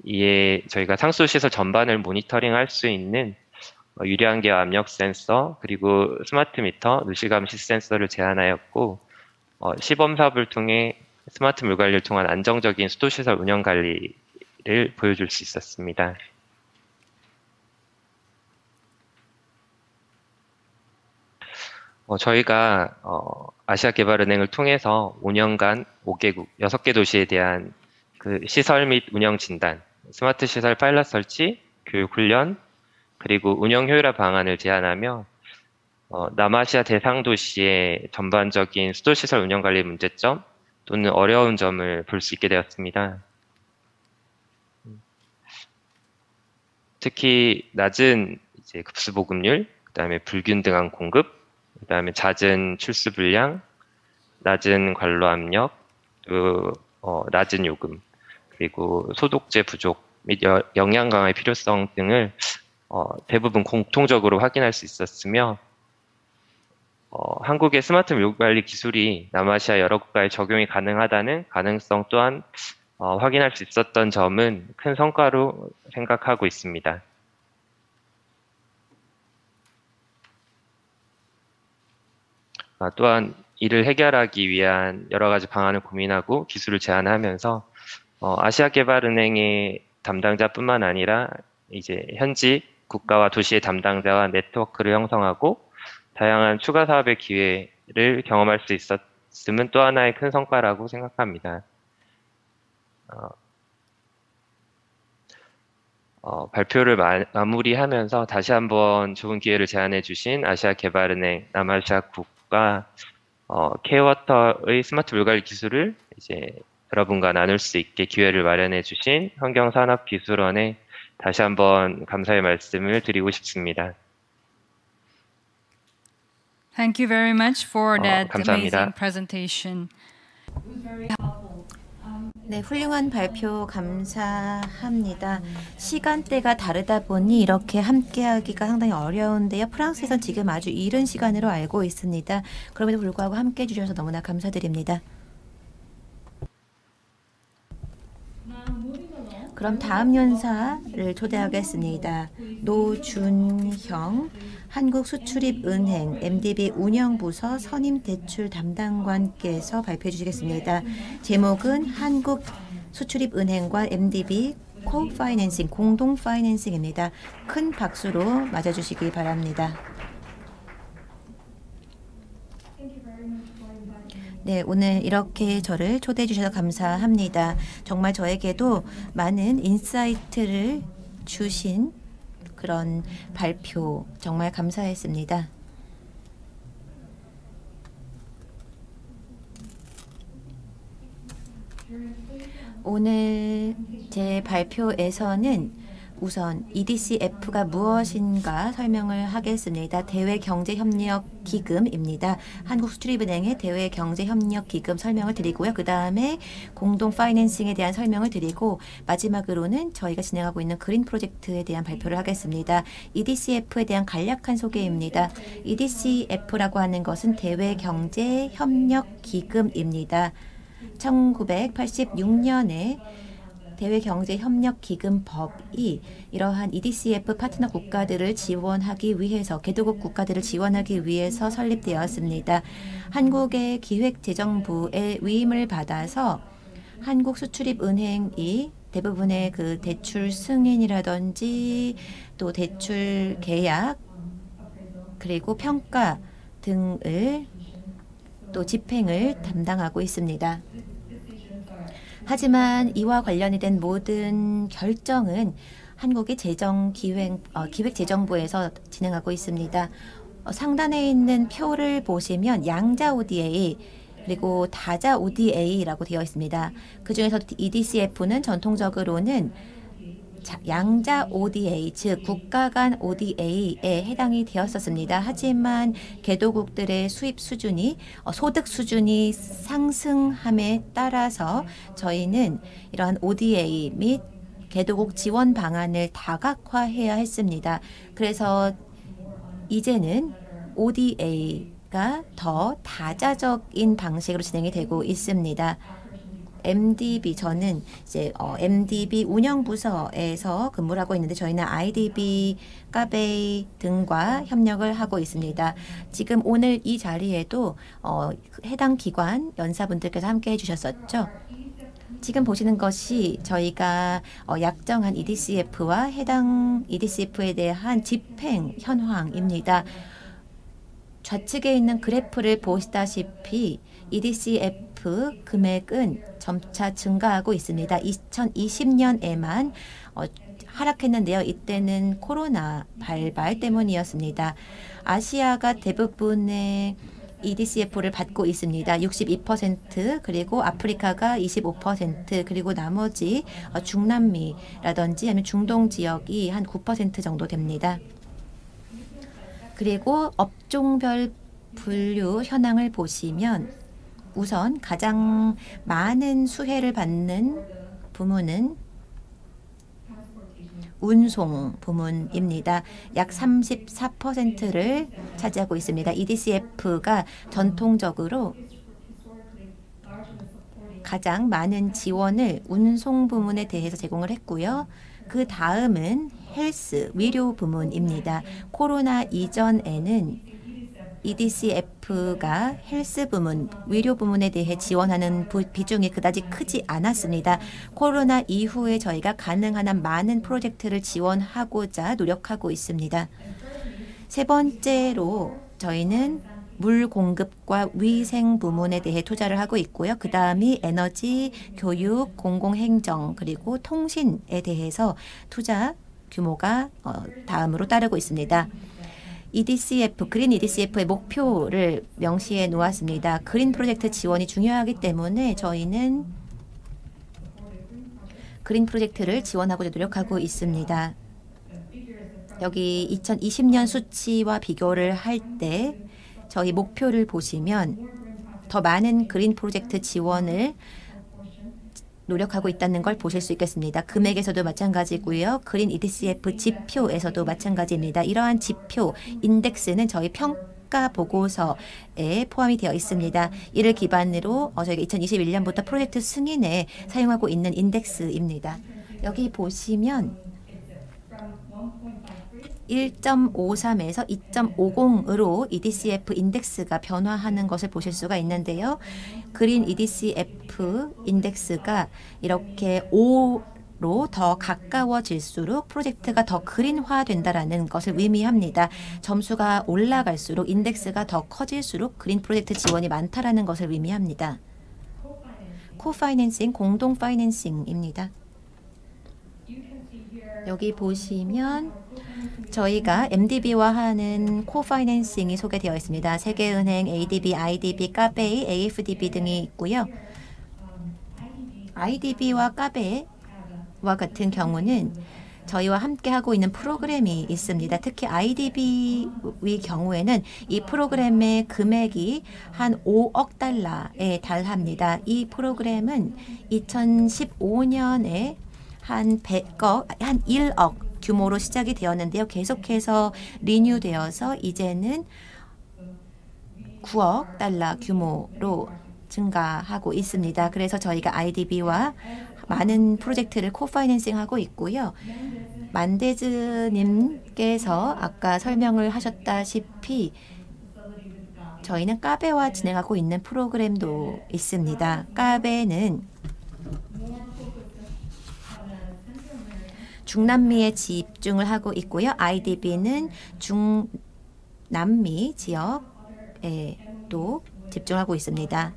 이에 저희가 상수 시설 전반을 모니터링할 수 있는 유량계와 압력 센서 그리고 스마트 미터, 누실 감시 센서를 제안하였고 시범 사업을 통해 스마트 물 관리를 통한 안정적인 수도 시설 운영 관리를 보여줄 수 있었습니다. 저희가 아시아개발은행을 통해서 5년간 5개국 6개 도시에 대한 그 시설 및 운영 진단, 스마트 시설 파일럿 설치, 교육 훈련, 그리고 운영 효율화 방안을 제안하며 남아시아 대상 도시의 전반적인 수도 시설 운영 관리 문제점 또는 어려운 점을 볼 수 있게 되었습니다. 특히 낮은 이제 급수 보급률, 그다음에 불균등한 공급, 그다음에 잦은 출수 불량, 낮은 관로 압력, 또 낮은 요금, 그리고 소독제 부족 및 영양 강화의 필요성 등을 대부분 공통적으로 확인할 수 있었으며 한국의 스마트 물 관리 기술이 남아시아 여러 국가에 적용이 가능하다는 가능성 또한 확인할 수 있었던 점은 큰 성과로 생각하고 있습니다. 또한 이를 해결하기 위한 여러 가지 방안을 고민하고 기술을 제안하면서 아시아개발은행의 담당자뿐만 아니라 이제 현지 국가와 도시의 담당자와 네트워크를 형성하고 다양한 추가 사업의 기회를 경험할 수 있었음은 또 하나의 큰 성과라고 생각합니다. 발표를 마무리하면서 다시 한번 좋은 기회를 제안해 주신 아시아개발은행 남아시아국과 K-워터의 스마트 물관리 기술을 이제 여러분과 나눌 수 있게 기회를 마련해 주신 환경산업기술원에 다시 한번 감사의 말씀을 드리고 싶습니다. Thank you very much for that 감사합니다. amazing presentation. 네, 훌륭한 발표 감사합니다. 시간대가 다르다 보니 이렇게 함께하기가 상당히 어려운데요. 프랑스에선 지금 아주 이른 시간으로 알고 있습니다. 그럼에도 불구하고 함께해 주셔서 너무나 감사드립니다. 그럼 다음 연사를 초대하겠습니다. 노준형 한국수출입은행 MDB 운영부서 선임 대출 담당관께서 발표해 주시겠습니다. 제목은 한국수출입은행과 MDB co-financing, 공동 파이낸싱입니다. 큰 박수로 맞아주시기 바랍니다. 네, 오늘 이렇게 저를 초대해 주셔서 감사합니다. 정말 저에게도 많은 인사이트를 주신 그런 발표 정말 감사했습니다. 오늘 제 발표에서는 우선 EDCF가 무엇인가 설명을 하겠습니다. 대외경제협력기금입니다. 한국수출입은행의 대외경제협력기금 설명을 드리고요. 그 다음에 공동 파이낸싱에 대한 설명을 드리고 마지막으로는 저희가 진행하고 있는 그린 프로젝트에 대한 발표를 하겠습니다. EDCF에 대한 간략한 소개입니다. EDCF라고 하는 것은 대외경제협력기금입니다. 1986년에 대외경제협력기금법이 이러한 EDCF 파트너 국가들을 지원하기 위해서, 개도국 국가들을 지원하기 위해서 설립되었습니다. 한국의 기획재정부의 위임을 받아서 한국수출입은행이 대부분의 그 대출 승인이라든지 또 대출 계약 그리고 평가 등을 또 집행을 담당하고 있습니다. 하지만 이와 관련이 된 모든 결정은 한국의 기획재정부에서 진행하고 있습니다. 상단에 있는 표를 보시면 양자 ODA 그리고 다자 ODA라고 되어 있습니다. 그중에서 EDCF는 전통적으로는 양자 ODA, 즉 국가 간 ODA에 해당이 되었었습니다. 하지만 개도국들의 수입 수준이 소득 수준이 상승함에 따라서 저희는 이러한 ODA 및 개도국 지원 방안을 다각화해야 했습니다. 그래서 이제는 ODA가 더 다자적인 방식으로 진행이 되고 있습니다. MDB, 저는 이제 MDB 운영부서에서 근무를 하고 있는데 저희는 IDB, 까베이 등과 협력을 하고 있습니다. 지금 오늘 이 자리에도 해당 기관 연사분들께서 함께 해주셨었죠. 지금 보시는 것이 저희가 약정한 EDCF와 해당 EDCF에 대한 집행 현황입니다. 좌측에 있는 그래프를 보시다시피 EDCF 금액은 점차 증가하고 있습니다. 2020년에만 하락했는데요. 이때는 코로나 발발 때문이었습니다. 아시아가 대부분의 EDCF를 받고 있습니다. 62% 그리고 아프리카가 25% 그리고 나머지 중남미라든지 아니면 중동 지역이 한 9% 정도 됩니다. 그리고 업종별 분류 현황을 보시면 우선 가장 많은 수혜를 받는 부문은 운송 부문입니다. 약 34%를 차지하고 있습니다. EDCF가 전통적으로 가장 많은 지원을 운송 부문에 대해서 제공을 했고요. 그 다음은 헬스, 의료 부문입니다. 코로나 이전에는 EDCF가 헬스 부문, 의료 부문에 대해 지원하는 비중이 그다지 크지 않았습니다. 코로나 이후에 저희가 가능한 한 많은 프로젝트를 지원하고자 노력하고 있습니다. 세 번째로 저희는 물 공급과 위생 부문에 대해 투자를 하고 있고요. 그 다음이 에너지, 교육, 공공행정, 그리고 통신에 대해서 투자 규모가 다음으로 따르고 있습니다. EDCF, 그린 EDCF의 목표를 명시해 놓았습니다. 그린 프로젝트 지원이 중요하기 때문에 저희는 그린 프로젝트를 지원하고자 노력하고 있습니다. 여기 2020년 수치와 비교를 할 때 저희 목표를 보시면 더 많은 그린 프로젝트 지원을 노력하고 있다는 걸 보실 수 있겠습니다. 금액에서도 마찬가지고요. 그린 EDCF 지표에서도 마찬가지입니다. 이러한 지표, 인덱스는 저희 평가 보고서에 포함이 되어 있습니다. 이를 기반으로 저희가 2021년부터 프로젝트 승인에 사용하고 있는 인덱스입니다. 여기 보시면 1.53에서 2.50으로 EDCF 인덱스가 변화하는 것을 보실 수가 있는데요. 그린 EDCF 인덱스가 이렇게 5로 더 가까워질수록 프로젝트가 더 그린화된다라는 것을 의미합니다. 점수가 올라갈수록 인덱스가 더 커질수록 그린 프로젝트 지원이 많다라는 것을 의미합니다. 코파이낸싱, 공동 파이낸싱입니다. 여기 보시면 저희가 MDB화하는 코파이낸싱이 소개되어 있습니다. 세계은행, ADB, IDB, 까베이, AFDB 등이 있고요. IDB와 까베와 같은 경우는 저희와 함께 하고 있는 프로그램이 있습니다. 특히 IDB의 경우에는 이 프로그램의 금액이 한 5억 달러에 달합니다. 이 프로그램은 2015년에 한 1억 규모로 시작이 되었는데요. 계속해서 리뉴되어서 이제는 9억 달러 규모로 증가하고 있습니다. 그래서 저희가 IDB와 많은 프로젝트를 코파이낸싱하고 있고요. 만데즈님께서 아까 설명을 하셨다시피 저희는 까베와 진행하고 있는 프로그램도 있습니다. 까베는 중남미에 집중을 하고 있고요. IDB는 중남미 지역에 또 집중하고 있습니다.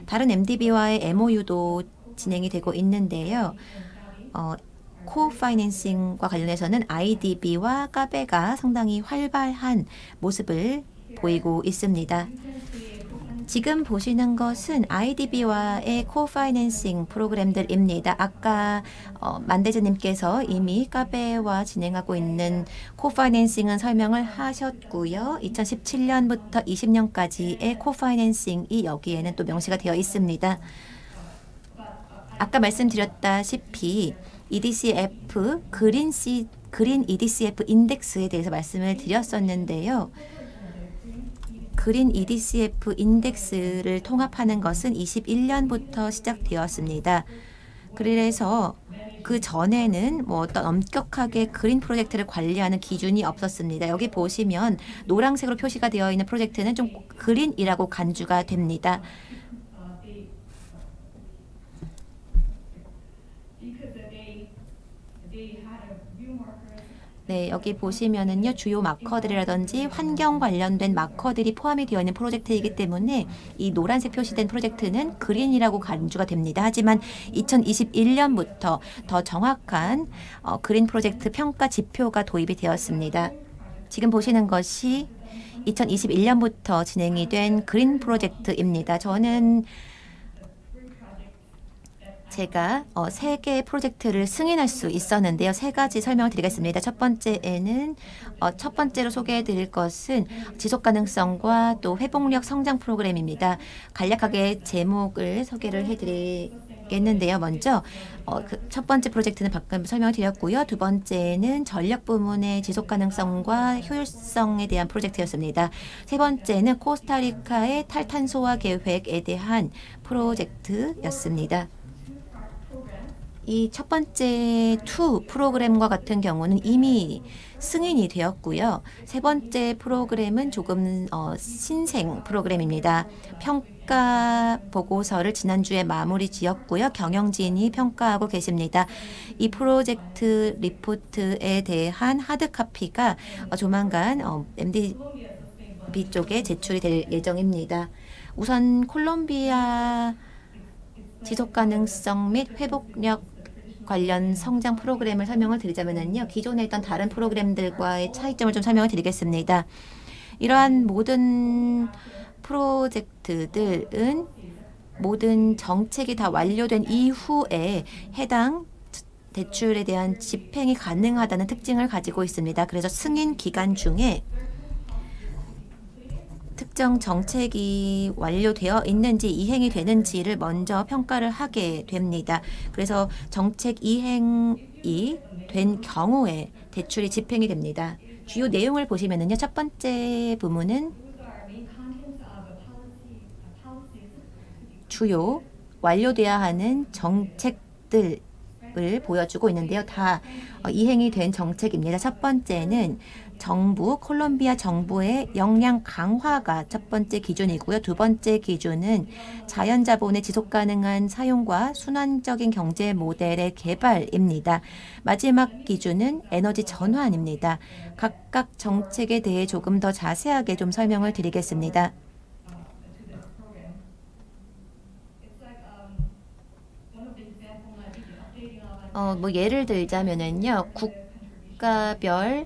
다른 MDB와의 MOU도 진행이 되고 있는데요. 코파이낸싱과 관련해서는 IDB와 까베가 상당히 활발한 모습을 보이고 있습니다. 지금 보시는 것은 IDB와의 코파이낸싱 프로그램들입니다. 아까 만데즈님께서 이미 까베와 진행하고 있는 코파이낸싱은 설명을 하셨고요. 2017년부터 20년까지의 코파이낸싱이 여기에는 또 명시가 되어 있습니다. 아까 말씀드렸다시피 EDCF 그린 EDCF 인덱스에 대해서 말씀을 드렸었는데요. 그린 EDCF 인덱스를 통합하는 것은 21년부터 시작되었습니다. 그래서 그 전에는 뭐 어떤 엄격하게 그린 프로젝트를 관리하는 기준이 없었습니다. 여기 보시면 노란색으로 표시가 되어 있는 프로젝트는 좀 그린이라고 간주가 됩니다. 네, 여기 보시면은요, 주요 마커들이라든지 환경 관련된 마커들이 포함이 되어 있는 프로젝트이기 때문에 이 노란색 표시된 프로젝트는 그린이라고 간주가 됩니다. 하지만 2021년부터 더 정확한 그린 프로젝트 평가 지표가 도입이 되었습니다. 지금 보시는 것이 2021년부터 진행이 된 그린 프로젝트입니다. 저는 제가 3개의 프로젝트를 승인할 수 있었는데요. 3가지 설명을 드리겠습니다. 첫 번째로 소개해 드릴 것은 지속가능성과 또 회복력 성장 프로그램입니다. 간략하게 제목을 소개를 해 드리겠는데요. 먼저 첫 번째 프로젝트는 방금 설명을 드렸고요. 두 번째는 전력 부문의 지속가능성과 효율성에 대한 프로젝트였습니다. 세 번째는 코스타리카의 탈탄소화 계획에 대한 프로젝트였습니다. 이 첫 번째 2 프로그램과 같은 경우는 이미 승인이 되었고요. 세 번째 프로그램은 조금 신생 프로그램입니다. 평가 보고서를 지난주에 마무리 지었고요. 경영진이 평가하고 계십니다. 이 프로젝트 리포트에 대한 하드카피가 조만간 MDB 쪽에 제출이 될 예정입니다. 우선 콜롬비아 지속가능성 및 회복력 관련 성장 프로그램을 설명을 드리자면요. 기존에 있던 다른 프로그램들과의 차이점을 좀 설명을 드리겠습니다. 이러한 모든 프로젝트들은 모든 정책이 다 완료된 이후에 해당 대출에 대한 집행이 가능하다는 특징을 가지고 있습니다. 그래서 승인 기간 중에 특정 정책이 완료되어 있는지 이행이 되는지를 먼저 평가를 하게 됩니다. 그래서 정책 이행이 된 경우에 대출이 집행이 됩니다. 주요 내용을 보시면은요. 첫 번째 부문은 주요 완료돼야 하는 정책들을 보여주고 있는데요. 다 이행이 된 정책입니다. 첫 번째는 정부, 콜롬비아 정부의 역량 강화가 첫 번째 기준이고요. 두 번째 기준은 자연자본의 지속가능한 사용과 순환적인 경제 모델의 개발입니다. 마지막 기준은 에너지 전환입니다. 각각 정책에 대해 조금 더 자세하게 좀 설명을 드리겠습니다. 예를 들자면은요, 국가별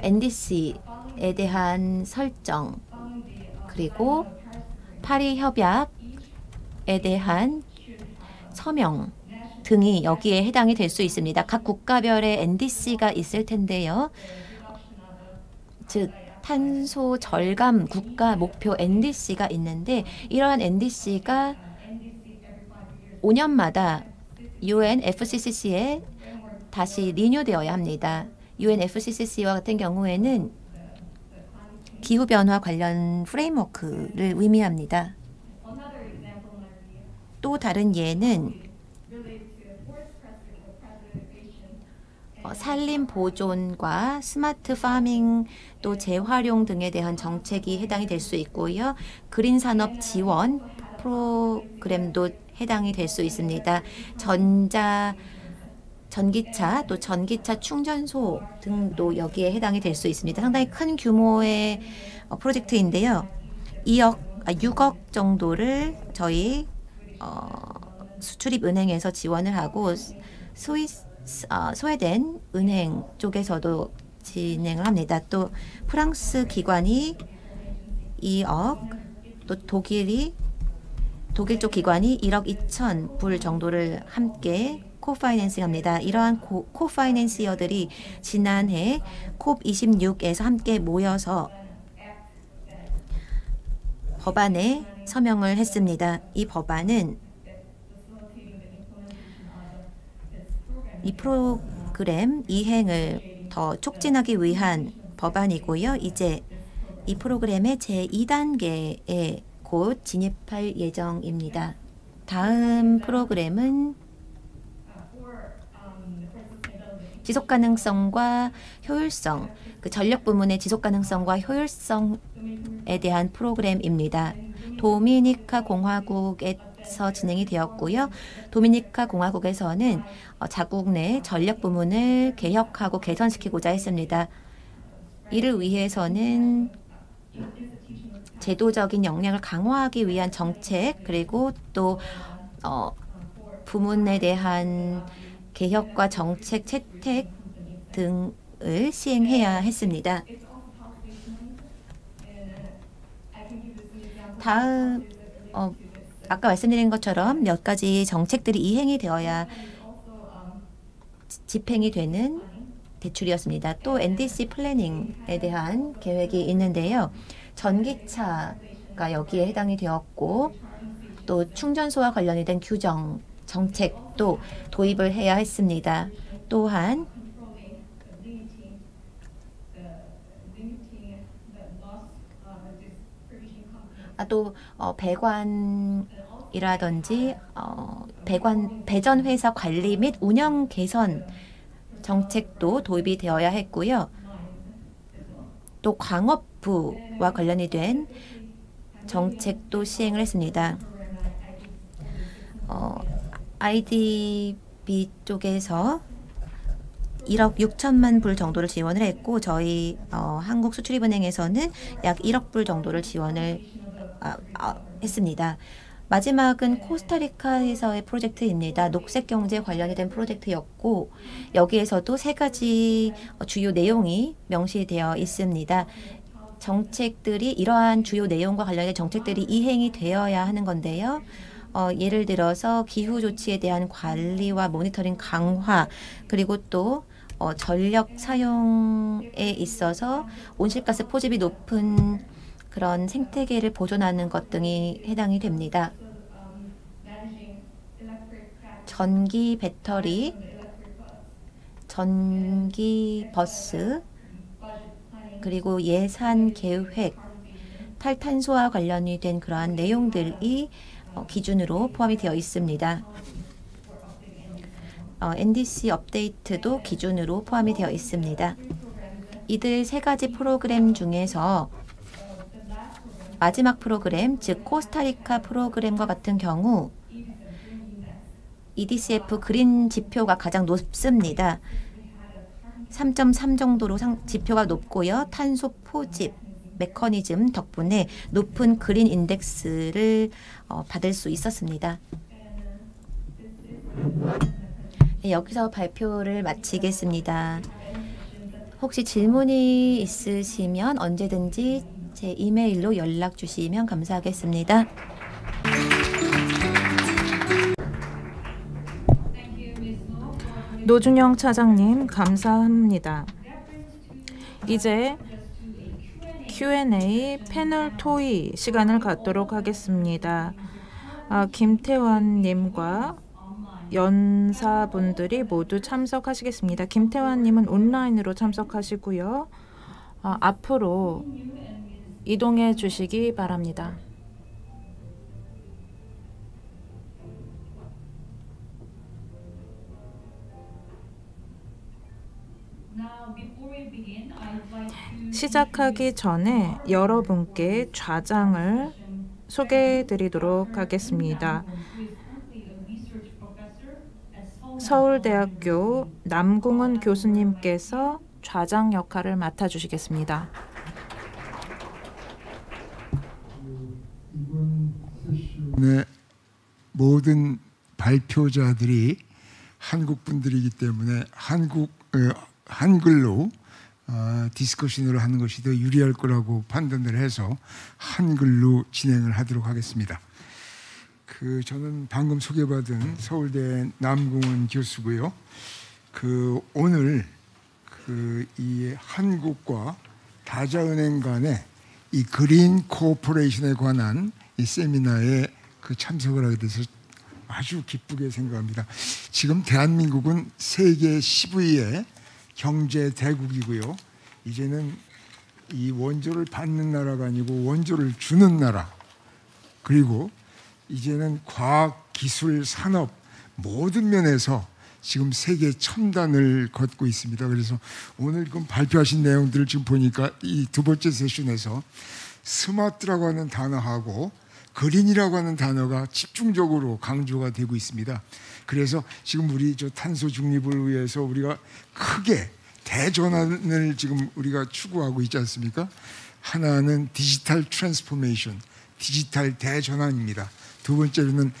NDC에 대한 설정, 그리고 파리 협약에 대한 서명 등이 여기에 해당이 될 수 있습니다. 각 국가별의 NDC가 있을 텐데요. 즉 탄소 절감 국가 목표 NDC가 있는데, 이러한 NDC가 5년마다 UNFCCC에 다시 리뉴되어야 합니다. UNFCCC와 같은 경우에는 기후변화 관련 프레임워크를 의미합니다. 또 다른 예는 산림 보존과 스마트 파밍 또 재활용 등에 대한 정책이 해당이 될 수 있고요. 그린 산업 지원 프로그램도 해당이 될 수 있습니다. 전기차 또 전기차 충전소 등도 여기에 해당이 될 수 있습니다. 상당히 큰 규모의 프로젝트인데요. 6억 정도를 저희 수출입은행에서 지원을 하고 스웨덴 은행 쪽에서도 진행을 합니다. 또 프랑스 기관이 2억, 또 독일 쪽 기관이 1억 2천 불 정도를 함께 코파이낸싱합니다. 이러한 코파이낸시어들이 지난해 COP26에서 함께 모여서 법안에 서명을 했습니다. 이 법안은 이 프로그램 이행을 더 촉진하기 위한 법안이고요. 이제 이 프로그램의 제2단계에 곧 진입할 예정입니다. 다음 프로그램은 지속가능성과 효율성, 전력 부문의 지속가능성과 효율성에 대한 프로그램입니다. 도미니카 공화국에서 진행이 되었고요. 도미니카 공화국에서는 자국 내 전력 부문을 개혁하고 개선시키고자 했습니다. 이를 위해서는 제도적인 역량을 강화하기 위한 정책, 그리고 또 부문에 대한 개혁과 정책 채택 등을 시행해야 했습니다. 다음 아까 말씀드린 것처럼 몇 가지 정책들이 이행이 되어야 집행이 되는 대출이었습니다. 또 NDC 플래닝에 대한 계획이 있는데요. 전기차가 여기에 해당이 되었고, 또 충전소와 관련이 된 규정, 정책도 도입을 해야 했습니다. 또한 또 배관이라든지 배전 회사 관리 및 운영 개선 정책도 도입이 되어야 했고요. 또 광업부와 관련이 된 정책도 시행을 했습니다. IDB 쪽에서 1억 6천만 불 정도를 지원을 했고, 저희 한국수출입은행에서는 약 1억 불 정도를 지원을 했습니다. 마지막은 코스타리카에서의 프로젝트입니다. 녹색경제 관련이 된 프로젝트였고, 여기에서도 세 가지 주요 내용이 명시되어 있습니다. 정책들이 이러한 주요 내용과 관련된 정책들이 이행이 되어야 하는 건데요. 예를 들어서 기후 조치에 대한 관리와 모니터링 강화, 그리고 또 전력 사용에 있어서 온실가스 포집이 높은 그런 생태계를 보존하는 것 등이 해당이 됩니다. 전기 배터리, 전기 버스, 그리고 예산 계획, 탈탄소와 관련이 된 그러한 내용들이 기준으로 포함이 되어 있습니다. NDC 업데이트도 기준으로 포함이 되어 있습니다. 이들 세 가지 프로그램 중에서 마지막 프로그램, 즉 코스타리카 프로그램과 같은 경우 EDCF 그린 지표가 가장 높습니다. 3.3 정도로 지표가 높고요. 탄소 포집 메커니즘 덕분에 높은 그린 인덱스를 받을 수 있었습니다. 네, 여기서 발표를 마치겠습니다. 혹시 질문이 있으시면 언제든지 제 이메일로 연락 주시면 감사하겠습니다. 노준영 차장님 감사합니다. 이제 Q&A 패널 토의 시간을 갖도록 하겠습니다. 김태환님과 연사분들이 모두 참석하시겠습니다. 김태환님은 온라인으로 참석하시고요. 앞으로 이동해 주시기 바랍니다. 시작하기 전에 여러분께 좌장을 소개해 드리도록 하겠습니다. 서울대학교 남궁은 교수님께서 좌장 역할을 맡아주시겠습니다. 이번 세션의 모든 발표자들이 한국 분들이기 때문에 한글로 디스커션을 하는 것이 더 유리할 거라고 판단을 해서 한글로 진행을 하도록 하겠습니다. 저는 방금 소개받은 서울대 남궁은 교수고요. 오늘 이 한국과 다자은행 간의 이 그린 코퍼레이션에 관한 이 세미나에 참석을 하게 돼서 아주 기쁘게 생각합니다. 지금 대한민국은 세계 10위의 경제 대국이고요. 이제는 이 원조를 받는 나라가 아니고 원조를 주는 나라, 그리고 이제는 과학, 기술, 산업 모든 면에서 지금 세계 첨단을 걷고 있습니다. 그래서 오늘 발표하신 내용들을 지금 보니까 이 두 번째 세션에서 스마트라고 하는 단어하고 그린이라고 하는 단어가 집중적으로 강조가 되고 있습니다. 그래서 지금 우리 탄소 중립을 위해서 우리가 크게 대전환을 지금 우리가 추구하고 있지 않습니까? 하나는 디지털 트랜스포메이션, 디지털 대전환입니다. 두 번째로는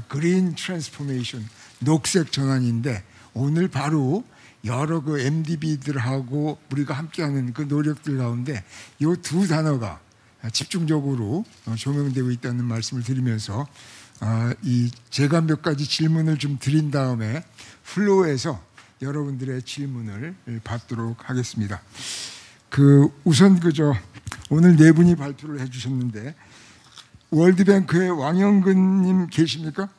그린 트랜스포메이션, 녹색 전환인데 오늘 바로 여러 MDB들하고 우리가 함께하는 그 노력들 가운데 이 두 단어가 집중적으로 조명되고 있다는 말씀을 드리면서 제가 몇 가지 질문을 좀 드린 다음에 플로우에서 여러분들의 질문을 받도록 하겠습니다. 우선 오늘 네 분이 발표를 해주셨는데 월드뱅크의 왕형근님 계십니까?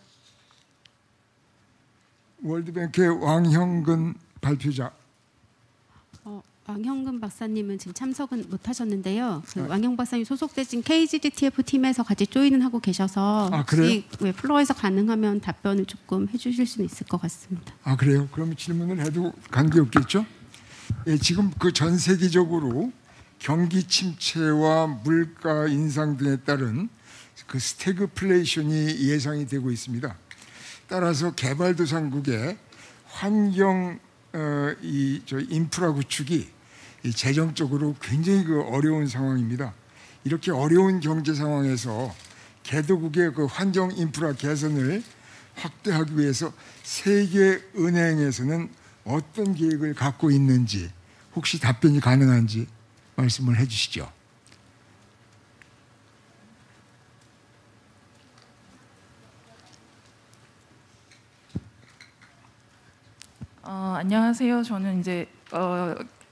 월드뱅크의 왕형근 발표자. 왕형근 박사님은 지금 참석은 못 하셨는데요. 왕형 박사님 소속되신 KGTF 팀에서 같이 조인은 하고 계셔서 혹시 플로어에서 가능하면 답변을 조금 해주실 수는 있을 것 같습니다. 그래요? 그러면 질문을 해도 관계없겠죠? 예, 지금 전 세계적으로 경기 침체와 물가 인상 등에 따른 스태그플레이션이 예상이 되고 있습니다. 따라서 개발도상국의 환경 인프라 구축이 재정적으로 굉장히 어려운 상황입니다. 이렇게 어려운 경제 상황에서 개도국의 환경 인프라 개선을 확대하기 위해서 세계은행에서는 어떤 계획을 갖고 있는지 혹시 답변이 가능한지 말씀을 해주시죠. 안녕하세요. 저는 이제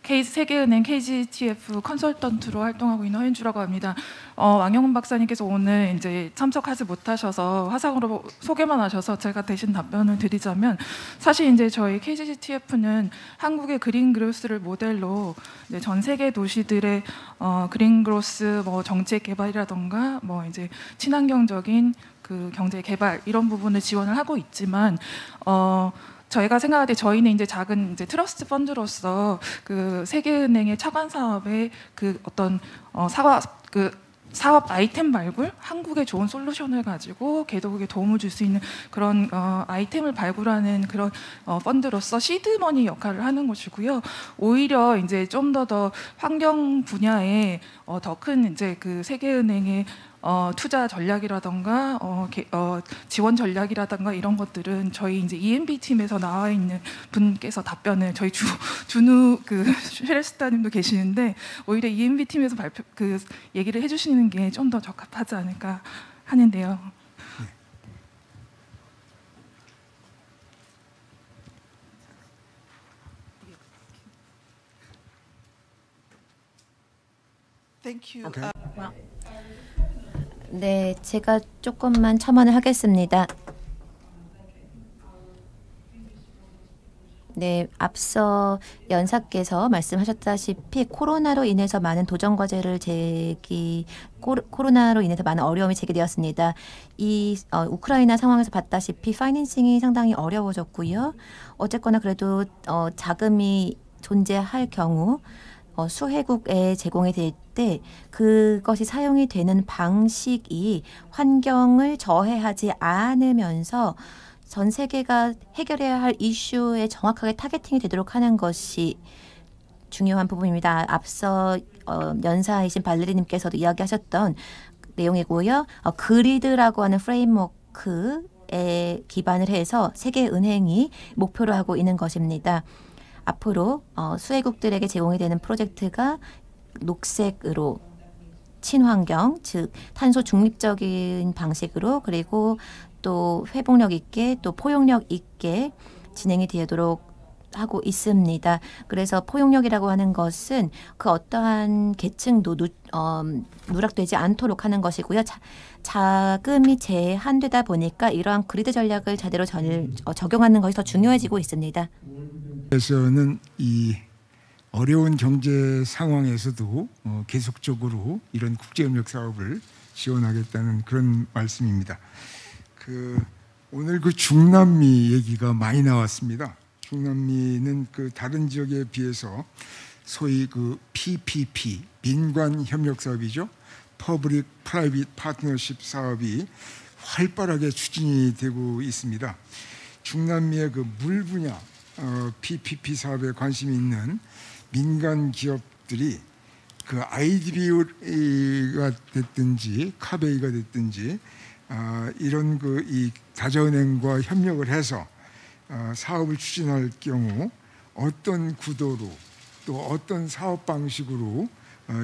세계은행 KGTF 컨설턴트로 활동하고 있는 허윤주라고 합니다. 왕형근 박사님께서 오늘 이제 참석하지 못하셔서 화상으로 소개만 하셔서 제가 대신 답변을 드리자면, 사실 이제 저희 KGTF는 한국의 그린 그로스를 모델로 이제 전 세계 도시들의 그린 그로스 정책 개발이라던가 이제 친환경적인 경제 개발 이런 부분을 지원을 하고 있지만 저희가 생각할 때 저희는 이제 작은 이제 트러스트 펀드로서 그 세계은행의 차관 사업의 그 어떤 사업 아이템 발굴, 한국의 좋은 솔루션을 가지고 개도국에 도움을 줄 수 있는 그런 아이템을 발굴하는 그런 펀드로서 시드머니 역할을 하는 것이고요. 오히려 이제 좀 더 환경 분야에 더 큰 이제 그 세계은행의 투자 전략이라던가 지원 전략이라던가 이런 것들은 저희 이제 EMB 팀에서 나와 있는 분께서 답변을 저희 준우 그 쉐레스타님도 계시는데 오히려 EMB 팀에서 얘기를 해주시는 게 좀 더 적합하지 않을까 하는데요. Thank you. Okay. 네, 제가 조금만 첨언을 하겠습니다. 네, 앞서 연사께서 말씀하셨다시피 코로나로 인해서 많은 도전 과제를 코로나로 인해서 많은 어려움이 제기되었습니다. 이 우크라이나 상황에서 봤다시피 파이낸싱이 상당히 어려워졌고요. 어쨌거나 그래도 자금이 존재할 경우 수혜국에 제공이 될 때 그것이 사용이 되는 방식이 환경을 저해하지 않으면서 전 세계가 해결해야 할 이슈에 정확하게 타겟팅이 되도록 하는 것이 중요한 부분입니다. 앞서 연사이신 발레리님께서도 이야기하셨던 내용이고요. 그리드라고 하는 프레임워크에 기반을 해서 세계은행이 목표로 하고 있는 것입니다. 앞으로 수혜국들에게 제공이 되는 프로젝트가 녹색으로 친환경, 즉 탄소 중립적인 방식으로 그리고 또 회복력 있게 또 포용력 있게 진행이 되도록 하고 있습니다. 그래서 포용력이라고 하는 것은 그 어떠한 계층도 누락되지 않도록 하는 것이고요. 자금이 제한되다 보니까 이러한 그리드 전략을 제대로 적용하는 것이 더 중요해지고 있습니다. 그래서는 이 어려운 경제 상황에서도 계속적으로 이런 국제협력 사업을 지원하겠다는 그런 말씀입니다. 오늘 그 중남미 얘기가 많이 나왔습니다. 중남미는 그 다른 지역에 비해서 소위 그 PPP 민관 협력 사업이죠. Public Private Partnership 사업이 활발하게 추진이 되고 있습니다. 중남미의 그 물 분야 PPP 사업에 관심이 있는 민간 기업들이 그 IDB가 됐든지 카베이가 됐든지 이런 이 다자은행과 협력을 해서 사업을 추진할 경우 어떤 구도로 또 어떤 사업 방식으로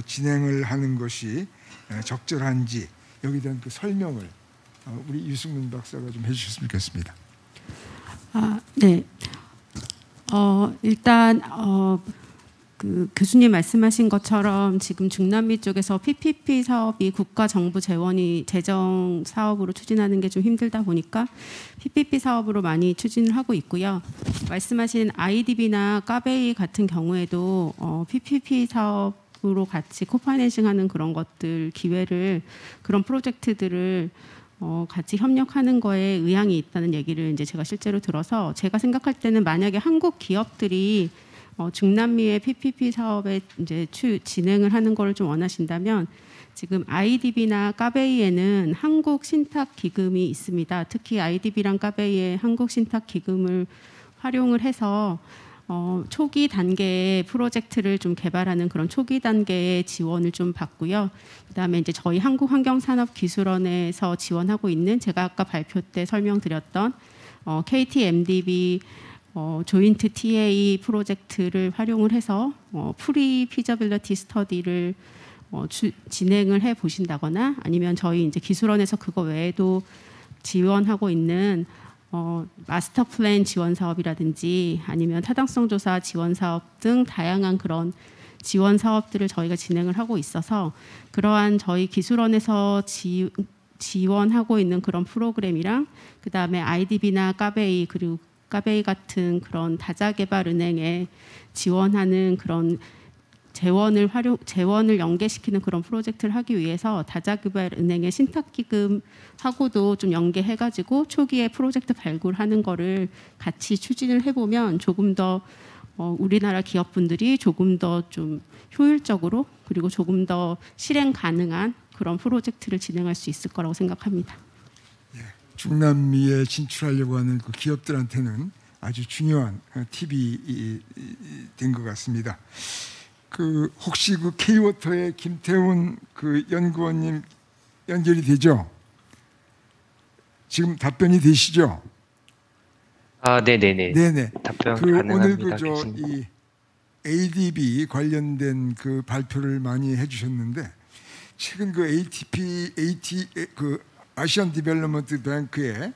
진행을 하는 것이 적절한지 여기에 대한 그 설명을 우리 유승문 박사가 좀 해주셨으면 좋겠습니다. 네. 일단 그 교수님 말씀하신 것처럼 지금 중남미 쪽에서 PPP 사업이 국가 정부 재정 사업으로 추진하는 게 좀 힘들다 보니까 PPP 사업으로 많이 추진을 하고 있고요. 말씀하신 IDB나 까베이 같은 경우에도 PPP 사업으로 같이 코파이낸싱하는 그런 것들 기회를 그런 프로젝트들을 같이 협력하는 거에 의향이 있다는 얘기를 이제 제가 실제로 들어서 제가 생각할 때는 만약에 한국 기업들이 중남미의 PPP 사업에 이제 진행을 하는 걸 좀 원하신다면 지금 IDB나 까베이에는 한국 신탁 기금이 있습니다. 특히 IDB랑 까베이의 한국 신탁 기금을 활용을 해서 초기 단계의 프로젝트를 좀 개발하는 그런 초기 단계의 지원을 좀 받고요. 그다음에 이제 저희 한국환경산업기술원에서 지원하고 있는 제가 아까 발표 때 설명드렸던 KTMDB 조인트 TA 프로젝트를 활용을 해서 프리 피저빌리티 스터디를 진행을 해 보신다거나 아니면 저희 이제 기술원에서 그거 외에도 지원하고 있는 마스터 플랜 지원 사업이라든지 아니면 타당성 조사 지원 사업 등 다양한 그런 지원 사업들을 저희가 진행을 하고 있어서 그러한 저희 기술원에서 지원하고 있는 그런 프로그램이랑 그다음에 IDB나 까베이 그리고 까베이 같은 그런 다자개발은행에 지원하는 그런 재원을 연계시키는 그런 프로젝트를 하기 위해서 다자개발은행의 신탁기금하고도 좀 연계해가지고 초기에 프로젝트 발굴하는 거를 같이 추진을 해보면 조금 더 우리나라 기업분들이 조금 더 좀 효율적으로 그리고 조금 더 실행 가능한 그런 프로젝트를 진행할 수 있을 거라고 생각합니다. 예, 중남미에 진출하려고 하는 그 기업들한테는 아주 중요한 팁이 된 것 같습니다. 그 혹시 그 K-워터의 김태훈 그 연구원님 연결이 되죠? 지금 답변이 되시죠? 아, 네네네. 네네. 답변 그 오늘 가능합니다. 그저 이 ADB 관련된 그 발표를 많이 해주셨는데 최근 그 그 아시안 디벨롭먼트 뱅크의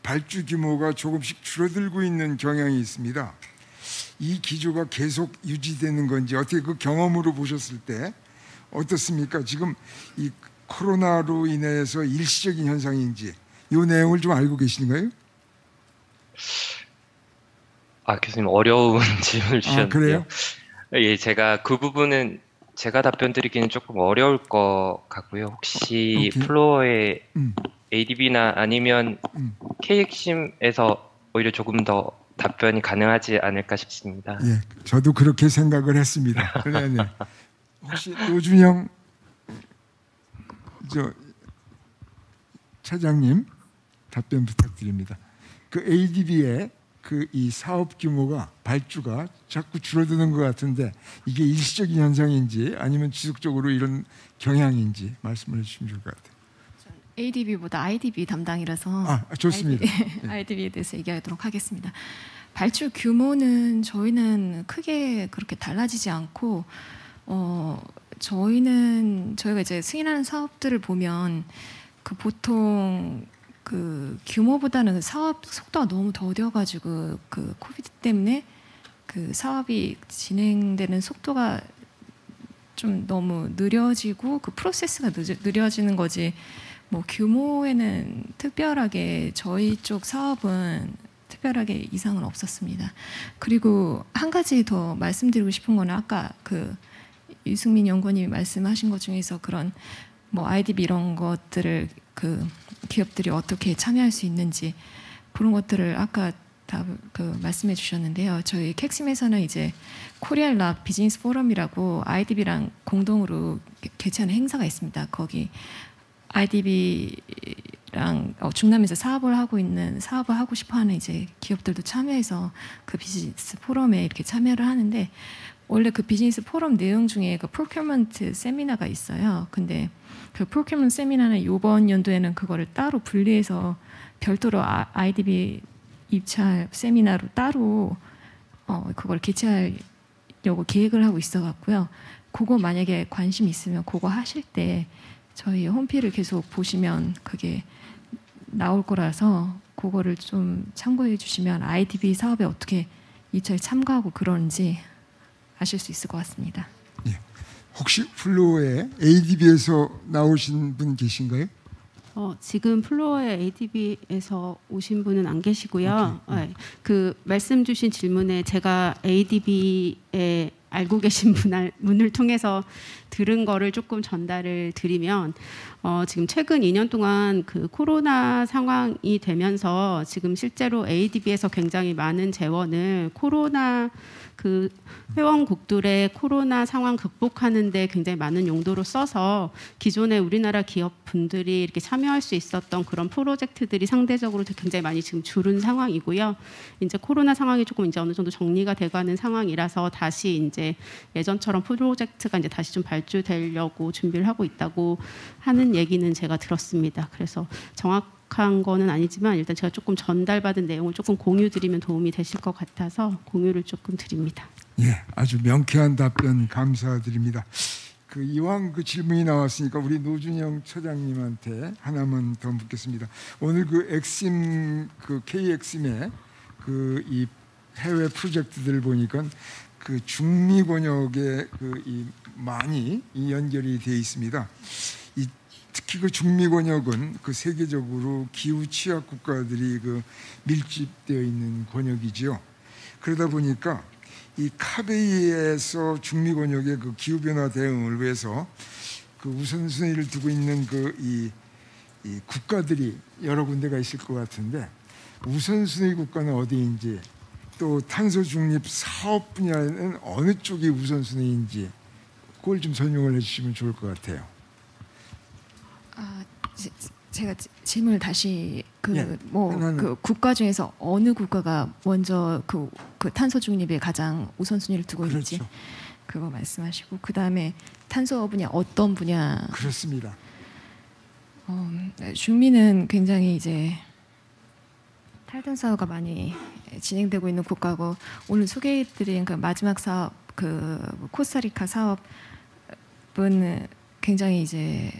발주 규모가 조금씩 줄어들고 있는 경향이 있습니다. 이 기조가 계속 유지되는 건지 어떻게 그 경험으로 보셨을 때 어떻습니까? 지금 이 코로나로 인해서 일시적인 현상인지 이 내용을 좀 알고 계신가요? 아, 교수님 어려운 질문을 주셨는데요. 그래요? 예, 제가 그 부분은 제가 답변 드리기는 조금 어려울 것 같고요. 혹시 오케이. 플로어의 ADB나 아니면 K핵심에서 오히려 조금 더 답변이 가능하지 않을까 싶습니다. 예, 저도 그렇게 생각을 했습니다. 네네. 혹시 노준영 차장님 답변 부탁드립니다. 그 ADB의 그 이 사업 규모가 발주가 자꾸 줄어드는 것 같은데 이게 일시적인 현상인지 아니면 지속적으로 이런 경향인지 말씀을 해주시면 좋을 것 같아요. ADB보다 IDB 담당이라서 좋습니다. IDB에 대해서 얘기하도록 하겠습니다. 발주 규모는 저희는 크게 그렇게 달라지지 않고 저희가 이제 승인하는 사업들을 보면 그 보통 그 규모보다는 사업 속도가 너무 더뎌가지고 그 코비드 때문에 그 사업이 진행되는 속도가 좀 너무 느려지고 그 프로세스가 느려지는 거지. 뭐 규모에는 특별하게 저희 쪽 사업은 특별하게 이상은 없었습니다. 그리고 한 가지 더 말씀드리고 싶은 거는 아까 그 유승민 연구원님이 말씀하신 것 중에서 그런 뭐 IDB 이런 것들을 그 기업들이 어떻게 참여할 수 있는지 그런 것들을 아까 다 그 말씀해 주셨는데요. 저희 캑심에서는 이제 코리안 랍 비즈니스 포럼이라고 IDB랑 공동으로 개최하는 행사가 있습니다. 거기 IDB랑 중남에서 사업을 하고 싶어하는 이제 기업들도 참여해서 그 비즈니스 포럼에 이렇게 참여를 하는데 원래 그 비즈니스 포럼 내용 중에 그 프로큐먼트 세미나가 있어요. 근데 그 프로큐먼트 세미나는 이번 연도에는 그거를 따로 분리해서 별도로 IDB 입찰 세미나로 따로 그걸 개최하려고 계획을 하고 있어갖고요. 그거 만약에 관심 있으면 그거 하실 때 저희 홈피를 계속 보시면 그게 나올 거라서 그거를 좀 참고해 주시면 IDB 사업에 어떻게 입찰에 참가하고 그러는지 아실 수 있을 것 같습니다. 예. 혹시 플로어에 ADB에서 나오신 분 계신가요? 지금 플로어에 ADB에서 오신 분은 안 계시고요. 그 말씀 주신 질문에 제가 ADB에 알고 계신 분을 통해서 들은 거를 조금 전달을 드리면 지금 최근 2년 동안 그 코로나 상황이 되면서 지금 실제로 ADB에서 굉장히 많은 재원을 코로나 그 회원국들의 코로나 상황 극복하는 데 굉장히 많은 용도로 써서 기존에 우리나라 기업분들이 이렇게 참여할 수 있었던 그런 프로젝트들이 상대적으로 굉장히 많이 지금 줄은 상황이고요. 이제 코로나 상황이 조금 이제 어느 정도 정리가 돼가는 상황이라서 다시 이제 예전처럼 프로젝트가 이제 다시 좀 발주되려고 준비를 하고 있다고 하는 얘기는 제가 들었습니다. 그래서 정확한 거는 아니지만 일단 제가 조금 전달받은 내용을 조금 공유드리면 도움이 되실 것 같아서 공유를 조금 드립니다. 예, 아주 명쾌한 답변 감사드립니다. 그 이왕 그 질문이 나왔으니까 우리 노준영 처장님한테 하나만 더 묻겠습니다. 오늘 그 엑심 그 K엑심의 그 이 해외 프로젝트들 보니까 그 중미 권역에 그 이 많이 이 연결이 돼 있습니다. 특히 그 중미 권역은 그 세계적으로 기후 취약 국가들이 그 밀집되어 있는 권역이지요. 그러다 보니까 이 카베이에서 중미 권역의 그 기후 변화 대응을 위해서 그 우선순위를 두고 있는 이 국가들이 여러 군데가 있을 것 같은데 우선순위 국가는 어디인지 또 탄소 중립 사업 분야에는 어느 쪽이 우선순위인지 그걸 좀 설명을 해주시면 좋을 것 같아요. 제가 질문을 다시 예, 그 국가 중에서 어느 국가가 먼저 그 탄소 중립에 가장 우선순위를 두고 있는지 그렇죠. 그거 말씀하시고 그 다음에 탄소 분야 어떤 분야? 그렇습니다. 중미는 굉장히 이제 탈탄 사업가 많이 진행되고 있는 국가고 오늘 소개해드린 그 마지막 사업 그 코스타리카 사업은 굉장히 이제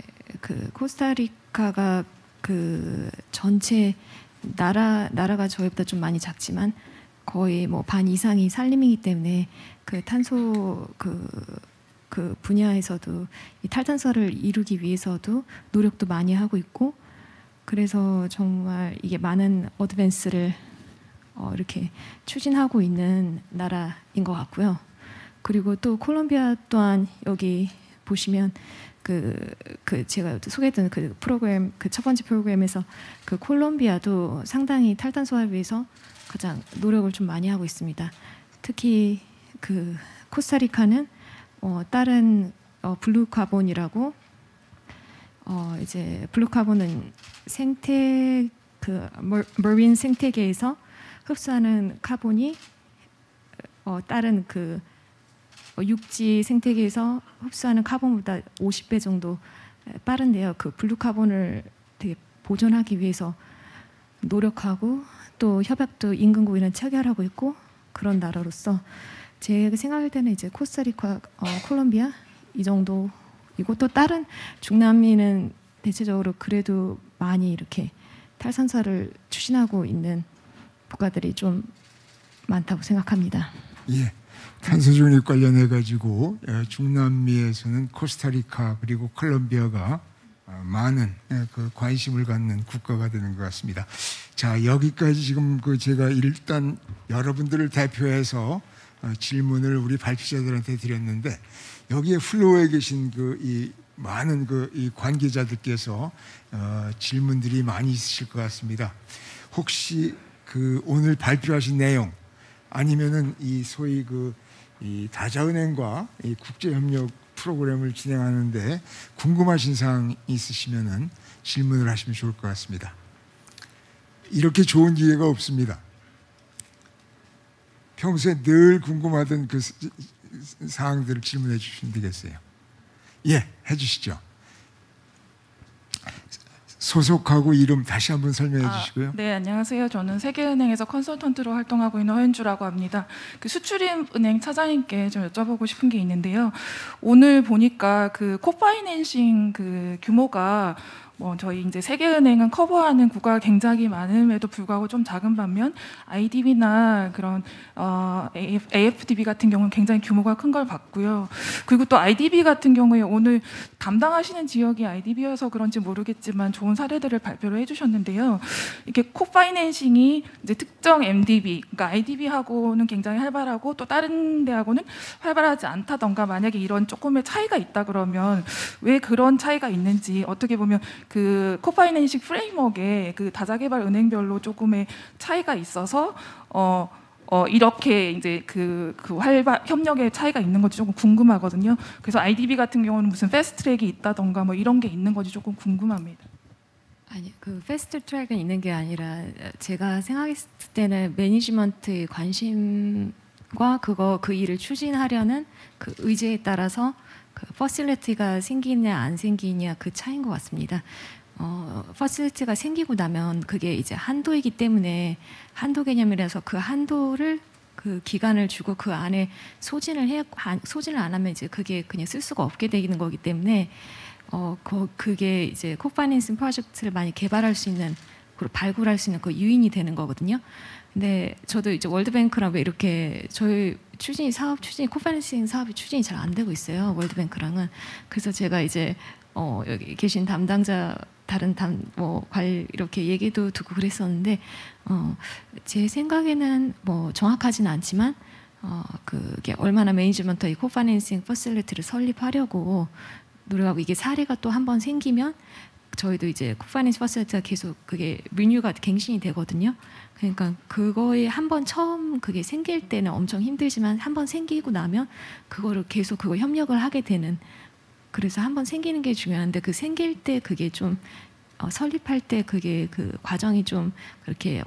그 코스타리카가 그 전체 나라가 저희보다 좀 많이 작지만 거의 뭐 반 이상이 산림이기 때문에 그 탄소 그 분야에서도 이 탈탄소를 이루기 위해서도 노력도 많이 하고 있고 그래서 정말 이게 많은 어드밴스를 이렇게 추진하고 있는 나라인 것 같고요. 그리고 또 콜롬비아 또한 여기 보시면 그 제가 소개했던 그 프로그램 그 첫 번째 프로그램에서 그 콜롬비아도 상당히 탈탄소화에 위해서 가장 노력을 좀 많이 하고 있습니다. 특히 그 코스타리카는 다른 블루카본이라고 이제 블루카본은 생태 그 머린 생태계에서 흡수하는 카본이 다른 그 육지 생태계에서 흡수하는 카본보다 50배 정도 빠른데요. 그 블루카본을 되게 보존하기 위해서 노력하고 또 협약도 인근국이랑 체결하고 있고 그런 나라로서 제가 생각할 때는 이제 코스타리카, 콜롬비아 이 정도 이것도 다른 중남미는 대체적으로 그래도 많이 이렇게 탈탄소를 추진하고 있는 국가들이 좀 많다고 생각합니다. 예, 탄소 중립 관련해 가지고 중남미에서는 코스타리카 그리고 콜롬비아가 많은 그 관심을 갖는 국가가 되는 것 같습니다. 자, 여기까지 지금 그 제가 일단 여러분들을 대표해서 질문을 우리 발표자들한테 드렸는데 여기에 플로어에 계신 그 이 많은 그 이 관계자들께서 질문들이 많이 있으실 것 같습니다. 혹시 그 오늘 발표하신 내용 아니면은 이 소위 그 이 다자은행과 이 국제협력 프로그램을 진행하는데 궁금하신 사항이 있으시면은 질문을 하시면 좋을 것 같습니다. 이렇게 좋은 기회가 없습니다. 평소에 늘 궁금하던 그 사항들을 질문해 주시면 되겠어요. 예, 해주시죠. 소속하고 이름 다시 한번 설명해 주시고요. 네, 안녕하세요. 저는 세계은행에서 컨설턴트로 활동하고 있는 허윤주라고 합니다. 그 수출입은행 차장님께 좀 여쭤보고 싶은 게 있는데요. 오늘 보니까 그 코파이낸싱 그 규모가 저희 이제 세계은행은 커버하는 국가가 굉장히 많음에도 불구하고 좀 작은 반면 IDB나 그런 AFDB 같은 경우는 굉장히 규모가 큰 걸 봤고요. 그리고 또 IDB 같은 경우에 오늘 담당하시는 지역이 IDB여서 그런지 모르겠지만 좋은 사례들을 발표를 해주셨는데요. 이렇게 코파이낸싱이 이제 특정 MDB, 그러니까 IDB하고는 굉장히 활발하고 또 다른 데하고는 활발하지 않다던가 만약에 이런 조금의 차이가 있다 그러면 왜 그런 차이가 있는지 어떻게 보면 그 코파이낸싱 프레임워크에 그 다자개발 은행별로 조금의 차이가 있어서 이렇게 이제 그 활발 협력의 차이가 있는 건지 조금 궁금하거든요. 그래서 IDB 같은 경우는 무슨 패스트 트랙이 있다던가 뭐 이런 게 있는 건지 조금 궁금합니다. 아니, 그 패스트 트랙은 있는 게 아니라 제가 생각했을 때는 매니지먼트의 관심과 그 일을 추진하려는 그 의지에 따라서 그 퍼실리티가 생기냐 안 생기냐 그 차이인 것 같습니다. 퍼실리티가 생기고 나면 그게 이제 한도이기 때문에 한도 개념이라서 그 한도를 그 기간을 주고 그 안에 소진을 안 하면 이제 그게 그냥 쓸 수가 없게 되는 거기 때문에 그게 이제 코파이낸싱 프로젝트를 많이 개발할 수 있는 그리고 발굴할 수 있는 그 유인이 되는 거거든요. 근데 저도 이제 월드뱅크랑 왜 이렇게 저희 사업 추진이 코파이낸싱 사업이 추진이 잘 안 되고 있어요. 월드뱅크랑은. 그래서 제가 이제 여기 계신 담당자 다른 이렇게 얘기도 듣고 그랬었는데 제 생각에는 뭐 정확하지는 않지만 그게 얼마나 매니지먼트 이 코파이낸싱 퍼실리티를 설립하려고 노력하고 이게 사례가 또 한 번 생기면 저희도 이제 코파이낸싱 퍼실리티가 계속 그게 리뉴가 갱신이 되거든요. 그러니까 그거에 한 번 처음 그게 생길 때는 엄청 힘들지만 한 번 생기고 나면 그거를 계속 그거 협력을 하게 되는 그래서 한 번 생기는 게 중요한데 그 생길 때 그게 좀 설립할 때 그게 그 과정이 좀 그렇게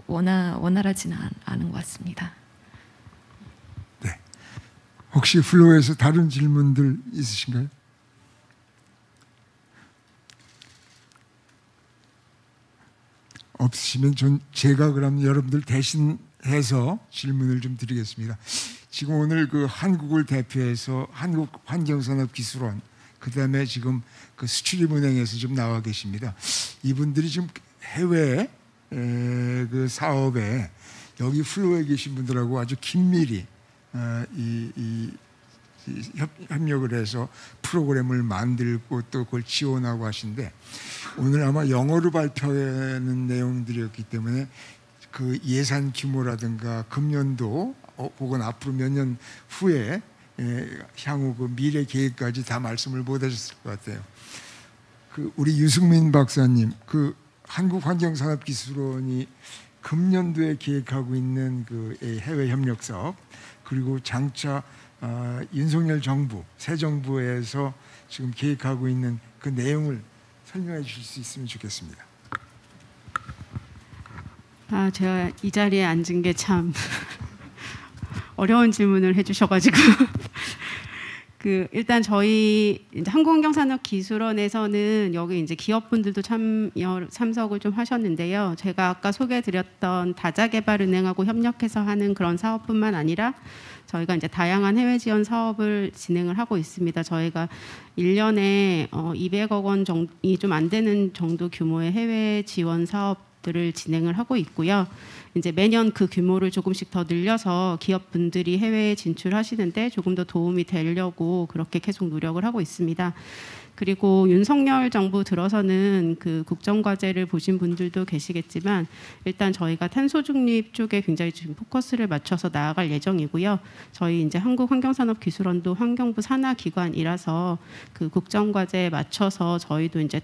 원활하지는 않은 것 같습니다. 네. 혹시 플로어에서 다른 질문들 있으신가요? 없으시면 제가 그럼 여러분들 대신해서 질문을 좀 드리겠습니다. 지금 오늘 그 한국을 대표해서 한국환경산업기술원 그다음에 지금 그 수출입은행에서 좀 나와 계십니다. 이분들이 지금 해외 그 사업에 여기 플로어에 계신 분들하고 아주 긴밀히 협력을 해서 프로그램을 만들고 또 그걸 지원하고 하신데 오늘 아마 영어로 발표하는 내용들이었기 때문에 그 예산 규모라든가 금년도 혹은 앞으로 몇 년 후에 향후 그 미래 계획까지 다 말씀을 못 하셨을 것 같아요. 그 우리 유승민 박사님, 그 한국환경산업기술원이 금년도에 계획하고 있는 그 해외 협력 사업 그리고 장차 윤석열 정부, 새 정부에서 지금 계획하고 있는 그 내용을 설명해 주실 수 있으면 좋겠습니다. 제가 이 자리에 앉은 게 참 어려운 질문을 해주셔가지고 일단 저희 이제 한국환경산업기술원에서는 여기 이제 기업분들도 참석을 좀 하셨는데요. 제가 아까 소개해드렸던 다자개발은행하고 협력해서 하는 그런 사업뿐만 아니라 저희가 이제 다양한 해외 지원 사업을 진행을 하고 있습니다. 저희가 1년에 200억 원 정도이 좀 안 되는 정도 규모의 해외 지원 사업들을 진행을 하고 있고요. 이제 매년 그 규모를 조금씩 더 늘려서 기업분들이 해외에 진출하시는데 조금 더 도움이 되려고 그렇게 계속 노력을 하고 있습니다. 그리고 윤석열 정부 들어서는 그 국정과제를 보신 분들도 계시겠지만 일단 저희가 탄소 중립 쪽에 굉장히 지금 포커스를 맞춰서 나아갈 예정이고요. 저희 이제 한국환경산업기술원도 환경부 산하기관이라서 그 국정과제에 맞춰서 저희도 이제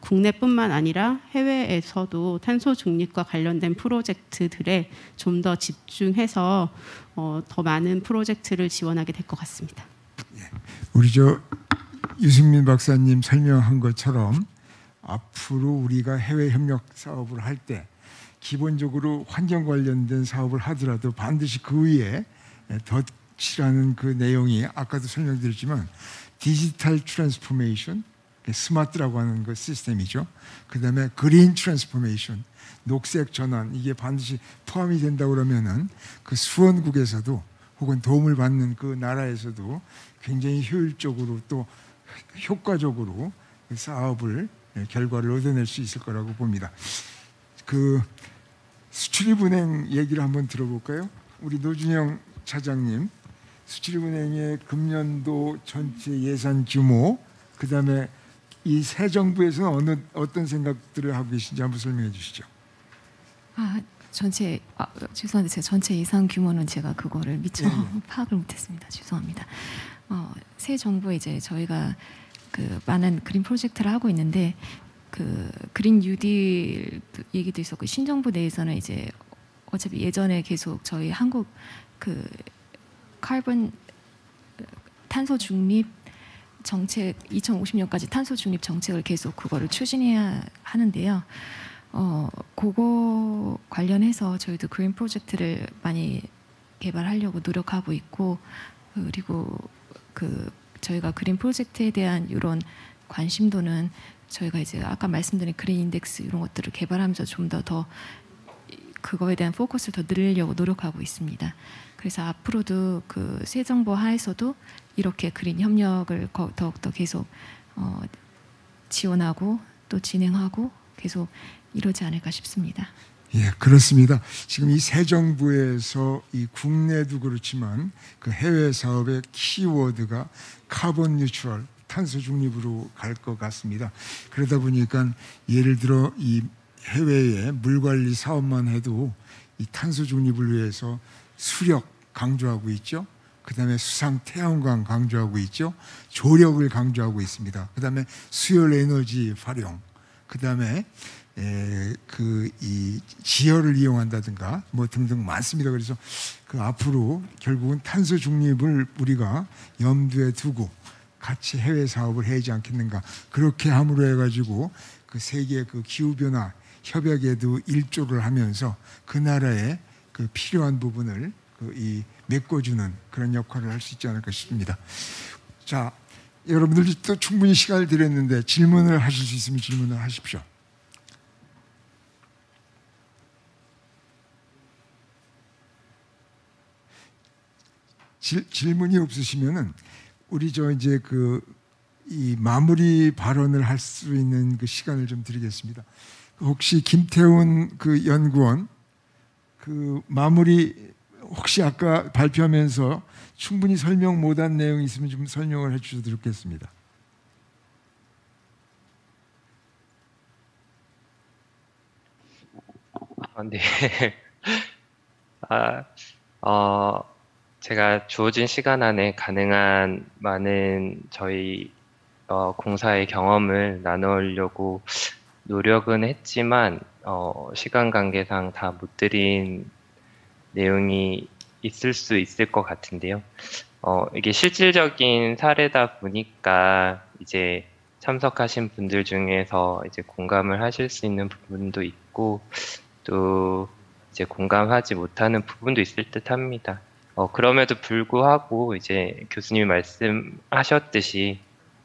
국내뿐만 아니라 해외에서도 탄소 중립과 관련된 프로젝트들에 좀 더 집중해서 더 많은 프로젝트를 지원하게 될 것 같습니다. 우리 유승민 박사님 설명한 것처럼 앞으로 우리가 해외 협력 사업을 할 때 기본적으로 환경 관련된 사업을 하더라도 반드시 그 위에 덧칠하는 그 내용이 아까도 설명드렸지만 디지털 트랜스포메이션 스마트라고 하는 그 시스템이죠. 그다음에 그린 트랜스포메이션, 녹색 전환 이게 반드시 포함이 된다고 그러면은 그 수원국에서도 혹은 도움을 받는 그 나라에서도 굉장히 효율적으로 또 효과적으로 사업을 결과를 얻어낼 수 있을 거라고 봅니다. 그 수출입은행 얘기를 한번 들어볼까요? 우리 노준영 차장님, 수출입은행의 금년도 전체 예산 규모, 그다음에 이 새 정부에서는 어떤 생각들을 하고 계신지 한번 설명해 주시죠. 죄송한데 제 전체 예산 규모는 제가 그거를 미처 파악을 못했습니다. 죄송합니다. 새 정부에 이제 저희가 그 많은 그린 프로젝트를 하고 있는데 그 그린 뉴딜 얘기도 있었고 신정부 내에서는 이제 어차피 예전에 계속 저희 한국 그 카본 탄소 중립 정책 2050년까지 탄소 중립 정책을 계속 그거를 추진해야 하는데요. 그거 관련해서 저희도 그린 프로젝트를 많이 개발하려고 노력하고 있고 그리고 그 저희가 그린 프로젝트에 대한 이런 관심도는 저희가 이제 아까 말씀드린 그린 인덱스 이런 것들을 개발하면서 좀 더 그거에 대한 포커스를 더 늘리려고 노력하고 있습니다. 그래서 앞으로도 그 새 정부 하에서도 이렇게 그린 협력을 더욱더 계속 지원하고 또 진행하고 계속 이러지 않을까 싶습니다. 예, 그렇습니다. 지금 이 새 정부에서 이 국내도 그렇지만 그 해외 사업의 키워드가 카본 뉴트럴, 탄소 중립으로 갈 것 같습니다. 그러다 보니까 예를 들어 이 해외의 물 관리 사업만 해도 이 탄소 중립을 위해서 수력 강조하고 있죠. 그다음에 수상 태양광 강조하고 있죠. 조력을 강조하고 있습니다. 그다음에 수열 에너지 활용, 그다음에 이 지열을 이용한다든가 뭐 등등 많습니다. 그래서 그 앞으로 결국은 탄소 중립을 우리가 염두에 두고 같이 해외 사업을 해야지 않겠는가. 그렇게 함으로 해가지고 그 세계 그 기후 변화 협약에도 일조를 하면서 그 나라의 그 필요한 부분을 이 메꿔주는 그런 역할을 할 수 있지 않을까 싶습니다. 자, 여러분들 또 충분히 시간을 드렸는데 질문을 하실 수 있으면 질문을 하십시오. 질문이 없으시면은 우리 이제 이 마무리 발언을 할 수 있는 그 시간을 좀 드리겠습니다. 혹시 김태훈 그 연구원 그 마무리 혹시 아까 발표하면서 충분히 설명 못한 내용이 있으면 좀 설명을 해주셔도 좋겠습니다. 네. 제가 주어진 시간 안에 가능한 많은 저희 공사의 경험을 나누려고 노력은 했지만 시간 관계상 다 못 드린 내용이 있을 수 있을 것 같은데요. 이게 실질적인 사례다 보니까 이제 참석하신 분들 중에서 이제 공감을 하실 수 있는 부분도 있고 또 이제 공감하지 못하는 부분도 있을 듯합니다. 그럼에도 불구하고 이제 교수님이 말씀하셨듯이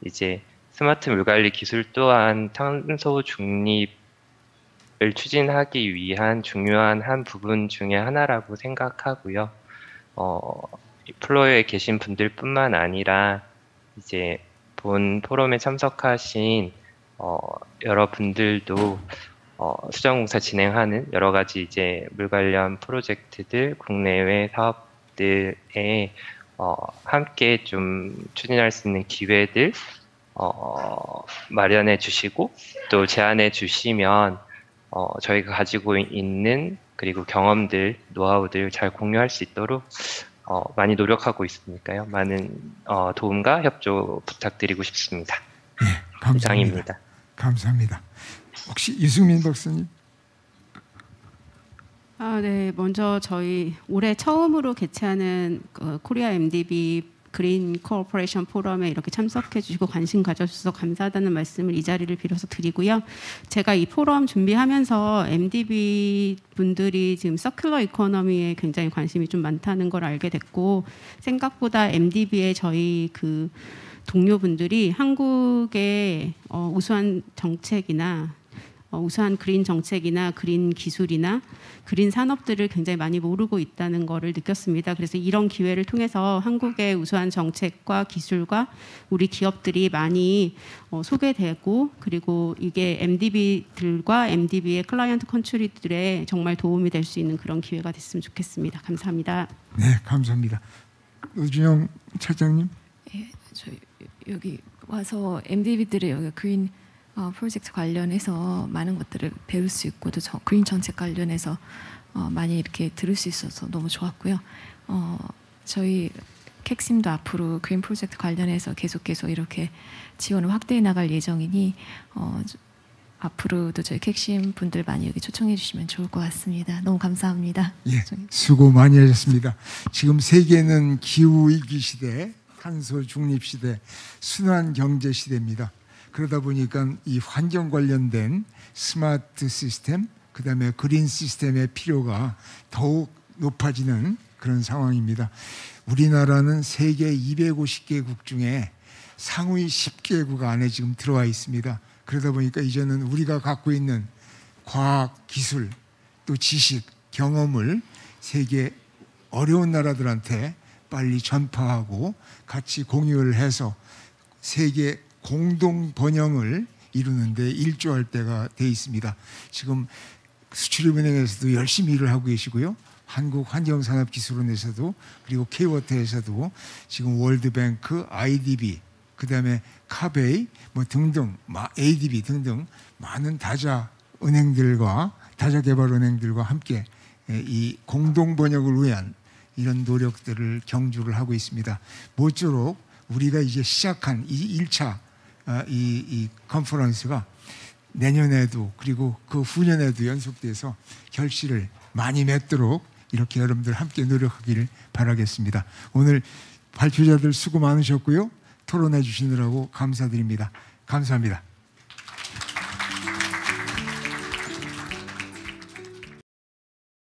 이제 스마트 물관리 기술 또한 탄소 중립을 추진하기 위한 중요한 한 부분 중에 하나라고 생각하고요. 플로어에 계신 분들뿐만 아니라 이제 본 포럼에 참석하신 여러분들도 수정공사 진행하는 여러 가지 이제 물 관련 프로젝트들, 국내외 사업들에 함께 좀 추진할 수 있는 기회들 마련해 주시고 또 제안해 주시면 저희가 가지고 있는 그리고 경험들, 노하우들 잘 공유할 수 있도록 많이 노력하고 있으니까요. 많은 도움과 협조 부탁드리고 싶습니다. 네, 감사합니다. 이상입니다. 감사합니다. 혹시 유승민 박사님? 네, 먼저 저희 올해 처음으로 개최하는 코리아 MDB 그린 코퍼레이션 포럼에 이렇게 참석해 주시고 관심 가져주셔서 감사하다는 말씀을 이 자리를 빌어서 드리고요. 제가 이 포럼 준비하면서 MDB 분들이 지금 서큘러 이코노미에 굉장히 관심이 좀 많다는 걸 알게 됐고 생각보다 MDB의 저희 그 동료분들이 한국의 우수한 정책이나 우수한 그린 정책이나 그린 기술이나 그린 산업들을 굉장히 많이 모르고 있다는 것을 느꼈습니다. 그래서 이런 기회를 통해서 한국의 우수한 정책과 기술과 우리 기업들이 많이 소개되고 그리고 이게 MDB들과 MDB의 클라이언트 컨트리들에 정말 도움이 될 수 있는 그런 기회가 됐으면 좋겠습니다. 감사합니다. 네, 감사합니다. 노준영 차장님. 예, 저 여기 와서 MDB들의 여기 그린 프로젝트 관련해서 많은 것들을 배울 수 있고 또 그린 정책 관련해서 많이 이렇게 들을 수 있어서 너무 좋았고요. 저희 캑심도 앞으로 그린 프로젝트 관련해서 계속 이렇게 지원을 확대해 나갈 예정이니 앞으로도 저희 캑심 분들 많이 여기 초청해 주시면 좋을 것 같습니다. 너무 감사합니다. 예, 수고 많이 하셨습니다. 지금 세계는 기후 위기 시대, 탄소 중립 시대, 순환 경제 시대입니다. 그러다 보니까 이 환경 관련된 스마트 시스템, 그다음에 그린 시스템의 필요가 더욱 높아지는 그런 상황입니다. 우리나라는 세계 250개국 중에 상위 10개국 안에 지금 들어와 있습니다. 그러다 보니까 이제는 우리가 갖고 있는 과학, 기술, 또 지식, 경험을 세계 어려운 나라들한테 빨리 전파하고 같이 공유를 해서 세계 공동 번영을 이루는데 일조할 때가 돼 있습니다. 지금 수출입은행에서도 열심히 일을 하고 계시고요. 한국환경산업기술원에서도 그리고 K-워터에서도 지금 월드뱅크, IDB, 그다음에 카베이 뭐 등등, ADB 등등 많은 다자 은행들과 다자개발은행들과 함께 이 공동 번역을 위한 이런 노력들을 경주를 하고 있습니다. 모쪼록 우리가 이제 시작한 이 1차 이 컨퍼런스가 내년에도 그리고 그 후년에도 연속돼서 결실을 많이 맺도록 이렇게 여러분들 함께 노력하기를 바라겠습니다. 오늘 발표자들 수고 많으셨고요. 토론해 주시느라고 감사드립니다. 감사합니다.